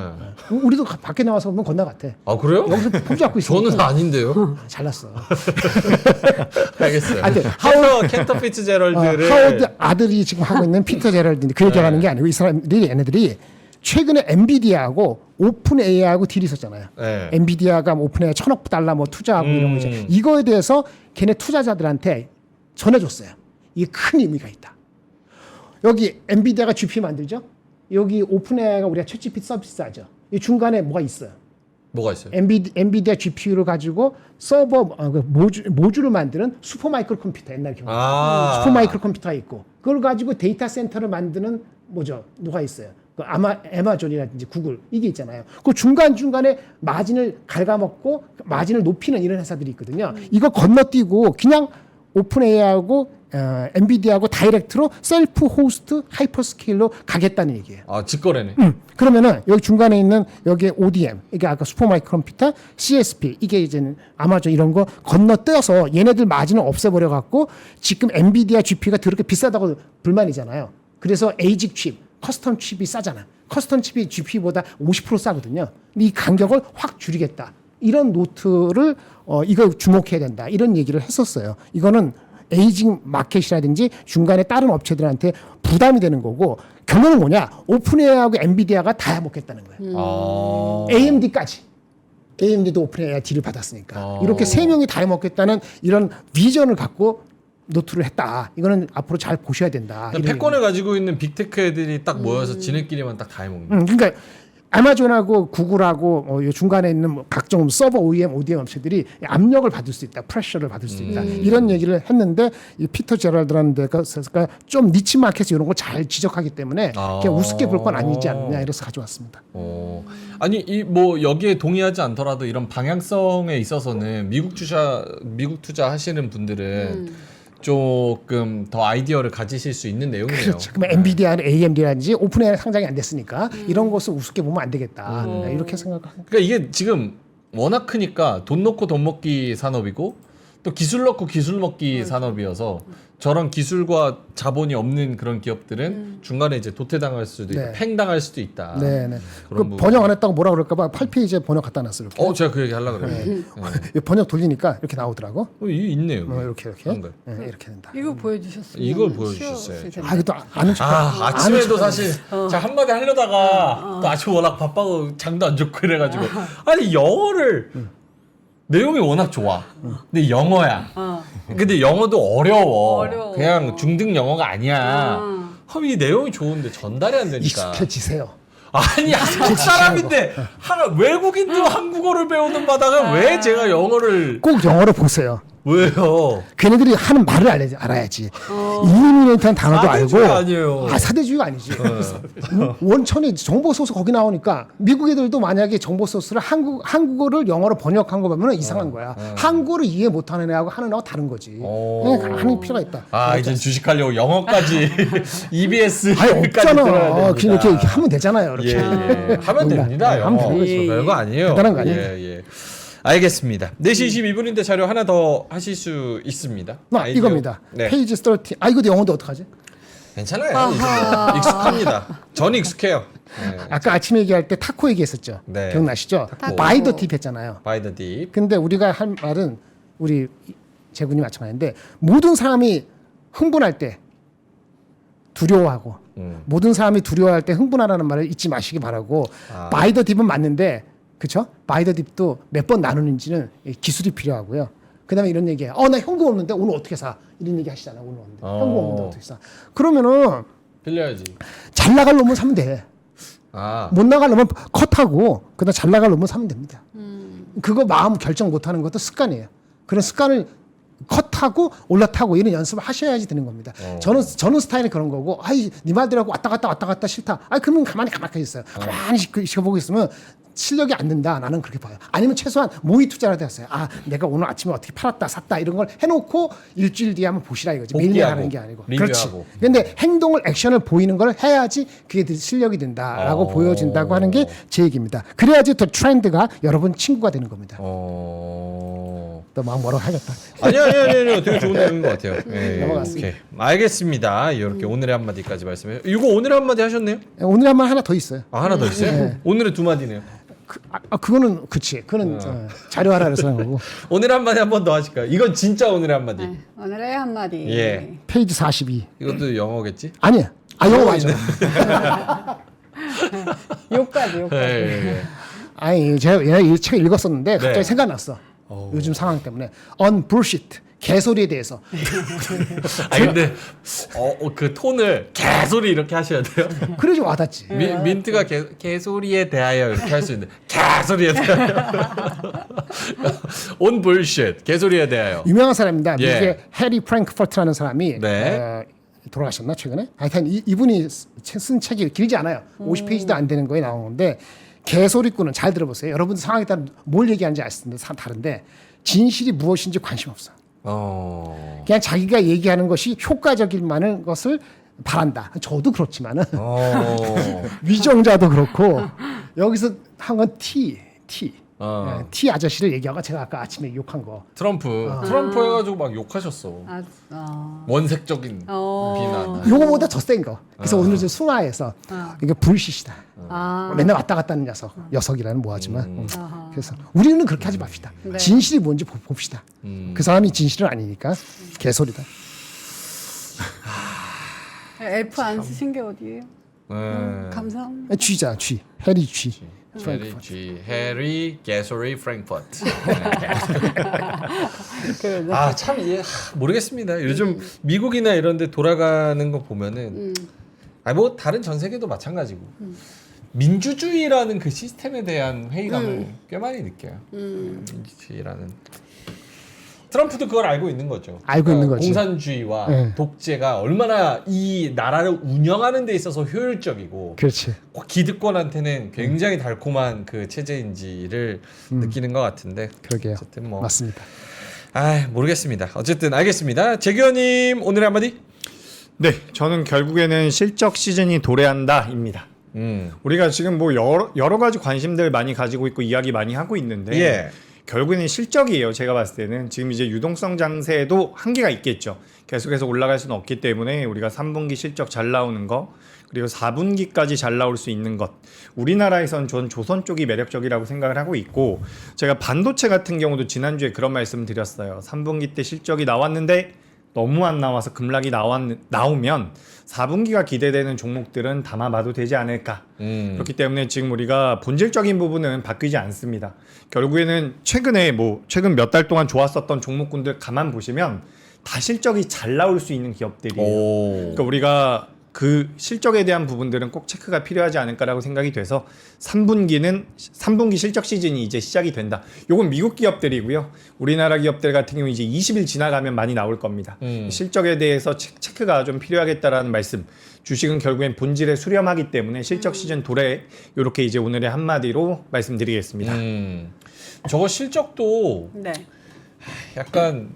Speaker 4: 우리도 밖에 나와서 보면 건달 같아.
Speaker 1: 아, 그래요?
Speaker 4: 여기서 포즈잡고 있어.
Speaker 1: 저는 아닌데요.
Speaker 4: 잘났어.
Speaker 1: 알겠어요.
Speaker 4: 하여튼
Speaker 1: 켄터 피츠제럴드를
Speaker 4: 하워드 아들이 지금 하고 있는 피터 제럴드인데 그 얘기하는 게 아니고 이 사람들이 얘네들이 최근에 엔비디아하고 오픈 AI하고 딜이 있었잖아요.
Speaker 1: 네.
Speaker 4: 엔비디아가 오픈 AI $1,000억 뭐 투자하고 이런 거 이제 이거에 대해서 걔네 투자자들한테 전해줬어요. 이게 큰 의미가 있다. 여기 엔비디아가 GPU 만들죠. 여기 오픈 AI가 우리가 챗 GPT 서비스 하죠. 이 중간에 뭐가 있어요.
Speaker 1: 뭐가 있어요?
Speaker 4: 엔비디아 GPU를 가지고 서버 모듈을 만드는 슈퍼마이크로 컴퓨터 옛날 기억. 슈퍼마이크로 컴퓨터가 있고 그걸 가지고 데이터 센터를 만드는 뭐죠? 누가 있어요? 그 아마존이라든지 구글 이게 있잖아요. 그 중간 중간에 마진을 갉아먹고 마진을 높이는 이런 회사들이 있거든요. 이거 건너뛰고 그냥 오픈 AI하고 엔비디아하고 다이렉트로 셀프 호스트 하이퍼스케일로 가겠다는 얘기예요.
Speaker 1: 아, 직거래네.
Speaker 4: 그러면은 여기 중간에 있는 여기 ODM 이게 아까 슈퍼마이크로 컴퓨터, CSP 이게 이제는 아마존 이런 거 건너뛰어서 얘네들 마진을 없애버려 갖고 지금 엔비디아 GPU가 그렇게 비싸다고 불만이잖아요. 그래서 에이직 칩 커스텀 칩이 싸잖아. 커스텀 칩이 GPU보다 50% 싸거든요. 근데 이 간격을 확 줄이겠다. 이런 노트를 이거 주목해야 된다. 이런 얘기를 했었어요. 이거는 에이징 마켓이라든지 중간에 다른 업체들한테 부담이 되는 거고 결론은 뭐냐? 오픈AI하고 엔비디아가 다 먹겠다는 거예요. AMD까지. AMD도 오픈AI 딜을 받았으니까. 이렇게 세 명이 다 먹겠다는 이런 비전을 갖고 노트를 했다. 이거는 앞으로 잘 보셔야 된다.
Speaker 1: 패권을 가지고 있는 빅테크 애들이 딱 모여서 지네끼리만 딱 다 해먹는.
Speaker 4: 그러니까 아마존하고 구글하고 이 중간에 있는 뭐 각종 서버 OEM, ODM 업체들이 압력을 받을 수 있다, 프레셔를 받을 수 있다 이런 얘기를 했는데 이 피터 제럴드라는 데가 좀 니치 마켓 이런 걸 잘 지적하기 때문에 그냥 우습게 볼 건 아니지 않느냐 이래서 가져왔습니다.
Speaker 1: 아니 이 뭐 여기에 동의하지 않더라도 이런 방향성에 있어서는 미국 투자 하시는 분들은 조금 더 아이디어를 가지실 수 있는 내용이네요.
Speaker 4: 그렇죠. 그럼 엔비디아는 AMD라든지 오픈AI 상장이 안 됐으니까 이런 것을 우습게 보면 안 되겠다. 이렇게 생각합니다.
Speaker 1: 그러니까 이게 지금 워낙 크니까 돈 넣고 돈 먹기 산업이고 또 기술 넣고 기술 먹기 산업이어서 저런 기술과 자본이 없는 그런 기업들은 중간에 이제 도태당할 수도 있다, 팽당할 수도 있다.
Speaker 4: 네네. 그 번역 안 했다고 뭐라 그럴까봐 8페이지에 번역 갖다 놨어요. 이렇게.
Speaker 1: 제가 그 얘기 하려고 그래요.
Speaker 4: 번역 돌리니까 이렇게 나오더라고.
Speaker 1: 이 있네요.
Speaker 4: 이렇게 이렇게 된다.
Speaker 2: 이거 보여주셨어요.
Speaker 1: 이걸 보여주셨어요.
Speaker 4: 이것도 아는 척.
Speaker 1: 아침에도 사실 제가 한마디 하려다가 또 아침 워낙 바빠고 장도 안 좋고 이래가지고 아니 영어를 내용이 워낙 좋아. 근데 영어야. 근데 영어도 어려워. 그냥 중등 영어가 아니야. 이 내용이 좋은데 전달이 안 되니까.
Speaker 4: 익숙해지세요.
Speaker 1: 아니 한국 사람인데 외국인도 한국어를 배우는 바다가 왜 제가 영어를
Speaker 4: 꼭 영어로 보세요.
Speaker 1: 왜요?
Speaker 4: 걔네들이 하는 말을 알아야지. 이민이라는 단어도 알고.
Speaker 1: 사대주의가 아니에요.
Speaker 4: 사대주의가 아니지. 원천이 정보 소스 거기 나오니까 미국 애들도 만약에 정보 소스를 한국어를 영어로 번역한 거 보면 이상한 거야. 한국어를 이해 못하는 애하고 하는 애하고 다른 거지. 하는 필요가 있다.
Speaker 1: 이제 주식하려고 영어까지 EBS까지
Speaker 4: 없잖아.
Speaker 1: 들어야 됩니다.
Speaker 4: 이렇게 하면 되잖아요. 이렇게.
Speaker 1: 하면 됩니다. 영어.
Speaker 4: 하면 되는 거죠.
Speaker 1: 별거 아니에요.
Speaker 4: 대단한 거 아니에요.
Speaker 1: 예. 알겠습니다. 4시 22분인데 자료 하나 더 하실 수 있습니다.
Speaker 4: 이겁니다.
Speaker 1: 네.
Speaker 4: 페이지 13. 이거 영어도 어떡하지?
Speaker 1: 괜찮아요. 이제 뭐 익숙합니다. 저는 익숙해요. 네.
Speaker 4: 아까 아침 얘기할 때 타코 얘기했었죠.
Speaker 1: 네.
Speaker 4: 기억나시죠?
Speaker 2: 타코.
Speaker 4: 바이 더 딥 했잖아요.
Speaker 1: 바이 더 딥.
Speaker 4: 근데 우리가 할 말은 우리 재군이 마찬가지인데 모든 사람이 흥분할 때 두려워하고 모든 사람이 두려워할 때 흥분하라는 말을 잊지 마시기 바라고 바이 더 딥은 맞는데 그렇죠? 바이 더 딥도 몇 번 나누는지는 기술이 필요하고요. 그다음에 이런 얘기해요. 나 현금 없는데 오늘 어떻게 사? 이런 얘기 하시잖아요. 오늘 없는데 현금 없는데 어떻게 사? 그러면은
Speaker 1: 빌려야지.
Speaker 4: 잘 나갈 놈은 사면 돼. 못 나갈 놈은 컷하고 그다음 잘 나갈 놈은 사면 됩니다. 그거 마음 결정 못하는 것도 습관이에요. 그런 습관을 컷하고 올라타고 이런 연습을 하셔야지 되는 겁니다. 저는 스타일이 그런 거고, 아이 네 말대로 하고 왔다 갔다 싫다. 아 그러면 가만히 있어요. 가만히 지켜보고 있으면 실력이 안 는다. 나는 그렇게 봐요. 아니면 최소한 모의 투자라도 했어요. 아 내가 오늘 아침에 어떻게 팔았다 샀다 이런 걸 해놓고 일주일 뒤에 한번 보시라 이거지. 매일매일 하는 게 아니고. 그렇지. 근데 행동을 액션을 보이는 걸 해야지 그게 실력이 된다라고 보여진다고 하는 게 제 얘기입니다. 그래야지 또 트렌드가 여러분 친구가 되는 겁니다. 또 막 뭐라고 하겠다.
Speaker 1: 아니요. 되게 좋은 내용인 것 같아요. 네,
Speaker 4: 넘어갔습니다.
Speaker 1: 오케이. 알겠습니다. 이렇게 오늘의 한마디까지 말씀해요. 이거 오늘의 한마디 하셨네요?
Speaker 4: 오늘 한 말 하나 더 있어요.
Speaker 1: 아, 하나 더 있어요?
Speaker 4: 네.
Speaker 1: 오늘의 두 마디네요.
Speaker 4: 그거는 그치. 그거는 자료하라 그래서 한 거고.
Speaker 1: 오늘의 한마디 한 번 더 하실까요? 이건 진짜 오늘의 한마디.
Speaker 2: 네, 오늘의 한마디.
Speaker 1: 예.
Speaker 4: 페이지 42.
Speaker 1: 이것도 영어겠지?
Speaker 4: 아니야. 영어 맞아.
Speaker 2: 요까지.
Speaker 1: 예.
Speaker 4: 아니 제가 옛날에 이 책을 읽었었는데 갑자기
Speaker 1: 네.
Speaker 4: 생각났어. 요즘 상황 때문에 on bullshit 개소리에 대해서.
Speaker 1: 아니 근데 그 톤을 개소리 이렇게 하셔야 돼요.
Speaker 4: 그래야지 와닿지.
Speaker 1: 민트가 개소리에 대하여 이렇게 할 수 있는데 개소리에 대하여 on bullshit 개소리에 대하여
Speaker 4: 유명한 사람입니다.
Speaker 1: 예.
Speaker 4: 미국의 해리 프랭크퍼트라는 사람이
Speaker 1: 네.
Speaker 4: 돌아가셨나 최근에? 하여튼 이분이 쓴 책이 길지 않아요. 50페이지도 안 되는 거에 나온 건데 개소리꾼은 잘 들어보세요. 여러분 상황에 따라 뭘 얘기하는지 알 수 있는데 다른데 진실이 무엇인지 관심 없어. 그냥 자기가 얘기하는 것이 효과적일 만한 것을 바란다. 저도 그렇지만은 위정자도 그렇고 여기서 한 건 T 아저씨를 얘기하고 제가 아까 아침에 욕한 거.
Speaker 1: 트럼프 해가지고 막 욕하셨어. 원색적인 비난.
Speaker 4: 요거보다 더 센 거. 그래서 오늘 좀 순화해서 이게 불시시다. 맨날 왔다 갔다 하는 녀석이라는 뭐하지만. 그래서 우리는 그렇게 하지 맙시다.
Speaker 2: 네.
Speaker 4: 진실이 뭔지 봅시다. 그 사람이 진실은 아니니까 개소리다.
Speaker 2: F 안 쓰신 게 어디예요? 감사합니다.
Speaker 4: G자 G. 해리 G.
Speaker 1: 해리 개소리 프랭크퍼트.
Speaker 2: 그,
Speaker 1: 참 모르겠습니다. 요즘 미국이나 이런 데 돌아가는 거 보면은 뭐 다른 전 세계도 마찬가지고 민주주의라는 그 시스템에 대한 회의감을 꽤 많이 느껴요. 민주주의라는 트럼프도 그걸 알고 있는 거죠.
Speaker 4: 알고 있는 거지.
Speaker 1: 공산주의와
Speaker 4: 네.
Speaker 1: 독재가 얼마나 이 나라를 운영하는 데 있어서 효율적이고
Speaker 4: 그렇지.
Speaker 1: 기득권한테는 굉장히 달콤한 그 체제인지를 느끼는 것 같은데.
Speaker 4: 그러게요.
Speaker 1: 어쨌든 뭐
Speaker 4: 맞습니다.
Speaker 1: 모르겠습니다. 어쨌든 알겠습니다. 재규현님 오늘의 한마디.
Speaker 3: 네, 저는 결국에는 실적 시즌이 도래한다입니다. 우리가 지금 뭐 여러 가지 관심들 많이 가지고 있고 이야기 많이 하고 있는데
Speaker 1: 예.
Speaker 3: 결국에는 실적이에요. 제가 봤을 때는 지금 이제 유동성 장세에도 한계가 있겠죠. 계속해서 올라갈 수는 없기 때문에 우리가 3분기 실적 잘 나오는 거 그리고 4분기까지 잘 나올 수 있는 것 우리나라에선 전 조선 쪽이 매력적이라고 생각을 하고 있고 제가 반도체 같은 경우도 지난주에 그런 말씀 드렸어요. 3분기 때 실적이 나왔는데 너무 안 나와서 급락이 나오면 4분기가 기대되는 종목들은 담아봐도 되지 않을까. 그렇기 때문에 지금 우리가 본질적인 부분은 바뀌지 않습니다. 결국에는 최근 몇 달 동안 좋았었던 종목군들 가만 보시면 다 실적이 잘 나올 수 있는 기업들이에요. 그러니까 우리가 그 실적에 대한 부분들은 꼭 체크가 필요하지 않을까라고 생각이 돼서 3분기 실적 시즌이 이제 시작이 된다. 요건 미국 기업들이고요. 우리나라 기업들 같은 경우 이제 20일 지나가면 많이 나올 겁니다. 실적에 대해서 체크가 좀 필요하겠다라는 말씀. 주식은 결국엔 본질에 수렴하기 때문에 실적 시즌 도래 이렇게 이제 오늘의 한마디로 말씀드리겠습니다.
Speaker 1: 저거 실적도
Speaker 2: 네.
Speaker 1: 약간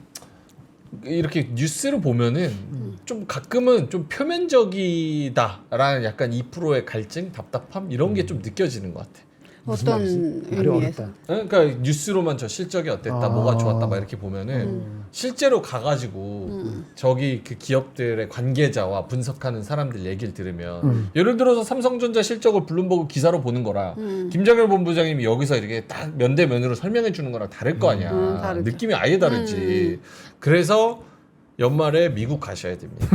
Speaker 1: 이렇게 뉴스를 보면은 좀 가끔은 좀 표면적이다라는 약간 2%의 갈증, 답답함 이런 게 좀 느껴지는 것 같아.
Speaker 2: 어떤
Speaker 4: 말이
Speaker 2: 의미에서?
Speaker 4: 어렵다.
Speaker 1: 그러니까 뉴스로만 저 실적이 어땠다, 뭐가 좋았다, 막 이렇게 보면은 실제로 가가지고 저기 그 기업들의 관계자와 분석하는 사람들 얘기를 들으면 예를 들어서 삼성전자 실적을 블룸버그 기사로 보는 거랑 김정일 본부장님이 여기서 이렇게 딱 면대면으로 설명해 주는 거랑 다를 거 아니야.
Speaker 2: 다르죠.
Speaker 1: 느낌이 아예 다르지. 그래서 연말에 미국 가셔야 됩니다.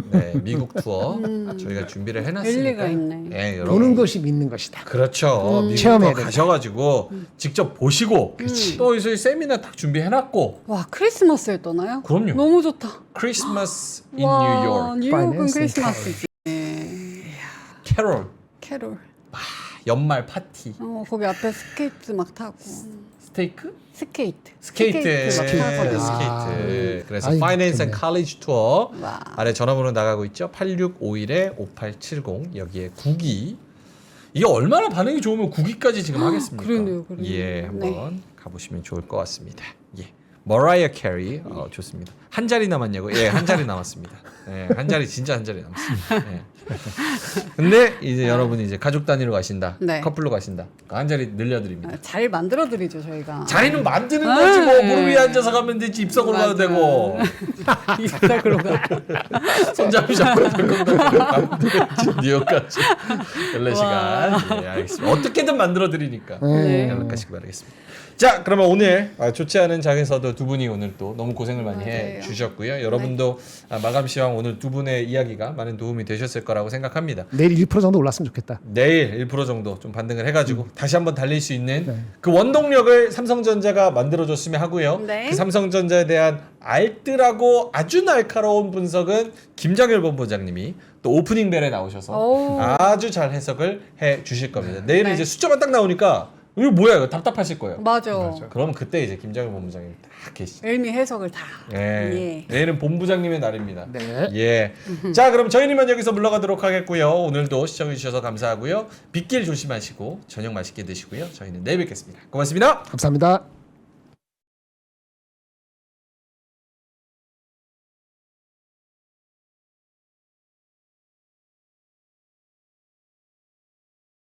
Speaker 1: 네, 미국 투어 저희가 준비를 해놨으니까.
Speaker 2: 일리가 있네.
Speaker 1: 네, 여러분.
Speaker 4: 보는 것이 믿는 것이다.
Speaker 1: 그렇죠. 미국
Speaker 4: 체험해야
Speaker 1: 투어 가셔가지고 직접 보시고 또 이제 세미나 딱 준비해놨고.
Speaker 2: 와 크리스마스에 떠나요?
Speaker 1: 그럼요.
Speaker 2: 너무 좋다.
Speaker 1: 크리스마스 in
Speaker 2: 와,
Speaker 1: 뉴욕.
Speaker 2: 뉴욕은
Speaker 4: Finance
Speaker 2: 크리스마스지.
Speaker 1: 캐롤.
Speaker 2: 캐롤.
Speaker 1: 연말 파티.
Speaker 2: 거기 앞에 스케이트 막 타고.
Speaker 1: 스테이크?
Speaker 2: 스케이트.
Speaker 1: 스케이트.
Speaker 2: 스케이트 막 하거든요.
Speaker 1: 스케이트. 그래서
Speaker 4: 아이,
Speaker 1: 파이낸스 앤
Speaker 4: 좋네.
Speaker 1: 칼리지 투어
Speaker 2: 와.
Speaker 1: 아래 전화번호 나가고 있죠. 8651-5870 여기에 국기. 이게 얼마나 반응이 좋으면 국기까지 지금 하겠습니까?
Speaker 2: 그러네요, 그러네요.
Speaker 1: 예, 한번
Speaker 2: 네.
Speaker 1: 가보시면 좋을 것 같습니다. 예. 머라이어 캐리 좋습니다. 한 자리 남았냐고? 예, 한 자리 남았습니다. 예, 한 자리 진짜 한 자리 남았습니다. 예. 근데 이제 여러분이 이제 가족 단위로 가신다,
Speaker 2: 네.
Speaker 1: 커플로 가신다, 한 자리 늘려드립니다.
Speaker 2: 잘 만들어 드리죠 저희가.
Speaker 1: 자리는 만드는 거지 뭐 무릎 위에 앉아서 가면 되지 입석으로 가도
Speaker 2: 맞아.
Speaker 1: 되고
Speaker 2: 입석으로 가.
Speaker 1: 손잡이 잡고 가면 되지 뉴욕까지 14시간. 예, 알겠습니다. 어떻게든 만들어 드리니까
Speaker 2: 네.
Speaker 1: 연락하시기 바라겠습니다. 자, 그러면 오늘 좋지 않은 장에서도 두 분이 오늘 또 너무 고생을 많이 해
Speaker 2: 맞아요.
Speaker 1: 주셨고요. 여러분도 마감 시황 오늘 두 분의 이야기가 많은 도움이 되셨을 거라고 생각합니다.
Speaker 4: 내일 1% 정도 올랐으면 좋겠다.
Speaker 1: 내일 1% 정도 좀 반등을 해가지고 다시 한번 달릴 수 있는 그 원동력을 삼성전자가 만들어줬으면 하고요.
Speaker 2: 네.
Speaker 1: 그 삼성전자에 대한 알뜰하고 아주 날카로운 분석은 김정일 본부장님이 또 오프닝 벨에 나오셔서
Speaker 2: 오.
Speaker 1: 아주 잘 해석을 해 주실 겁니다. 내일은
Speaker 2: 네.
Speaker 1: 이제 숫자만 딱 나오니까 이거 뭐야 이거 답답하실 거예요.
Speaker 2: 맞아.
Speaker 1: 그러면 그때 이제 김정일 본부장님 딱 계시죠.
Speaker 2: 의미 해석을 다.
Speaker 1: 예.
Speaker 2: 예.
Speaker 1: 내일은 본부장님의 날입니다.
Speaker 4: 네.
Speaker 1: 예. 자, 그럼 저희는 여기서 물러가도록 하겠고요. 오늘도 시청해 주셔서 감사하고요. 빗길 조심하시고 저녁 맛있게 드시고요. 저희는 내일 뵙겠습니다. 고맙습니다.
Speaker 4: 감사합니다.